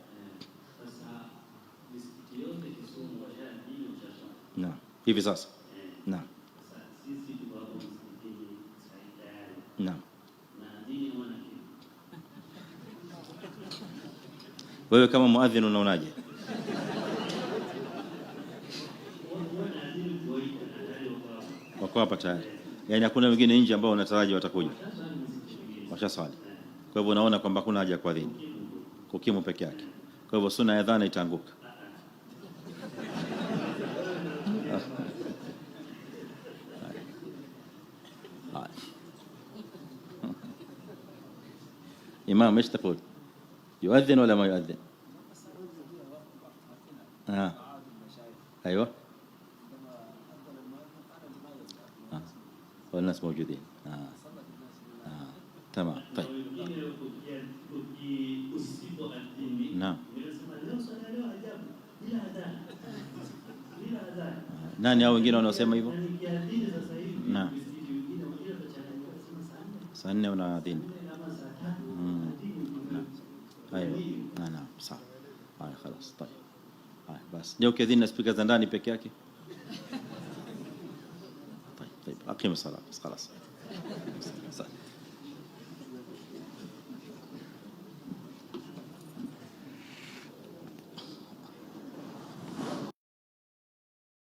naam, hivi sasa. Naam, naam. Wewe kama muadhin unaonaje? Wako hapa tayari, yani hakuna wengine nje ambao unataraji watakuja, washaswali. Kwa hivyo unaona kwamba hakuna haja kwa dini, kukimu peke yake. Kwa hivyo sunna ya adhana itaanguka. إمام إيش تقول؟ يؤذن ولا ما يؤذن؟ أيوة، والناس موجودين. تمام. طيب، نعم. nani hao wengine wanaosema hivyo? Naam, saa 4 unaadhini. ايوه، نعم صح. هاي خلاص. طيب، هاي بس leo كذين speaker za ndani peke yake. طيب اقيم الصلاه خلاص.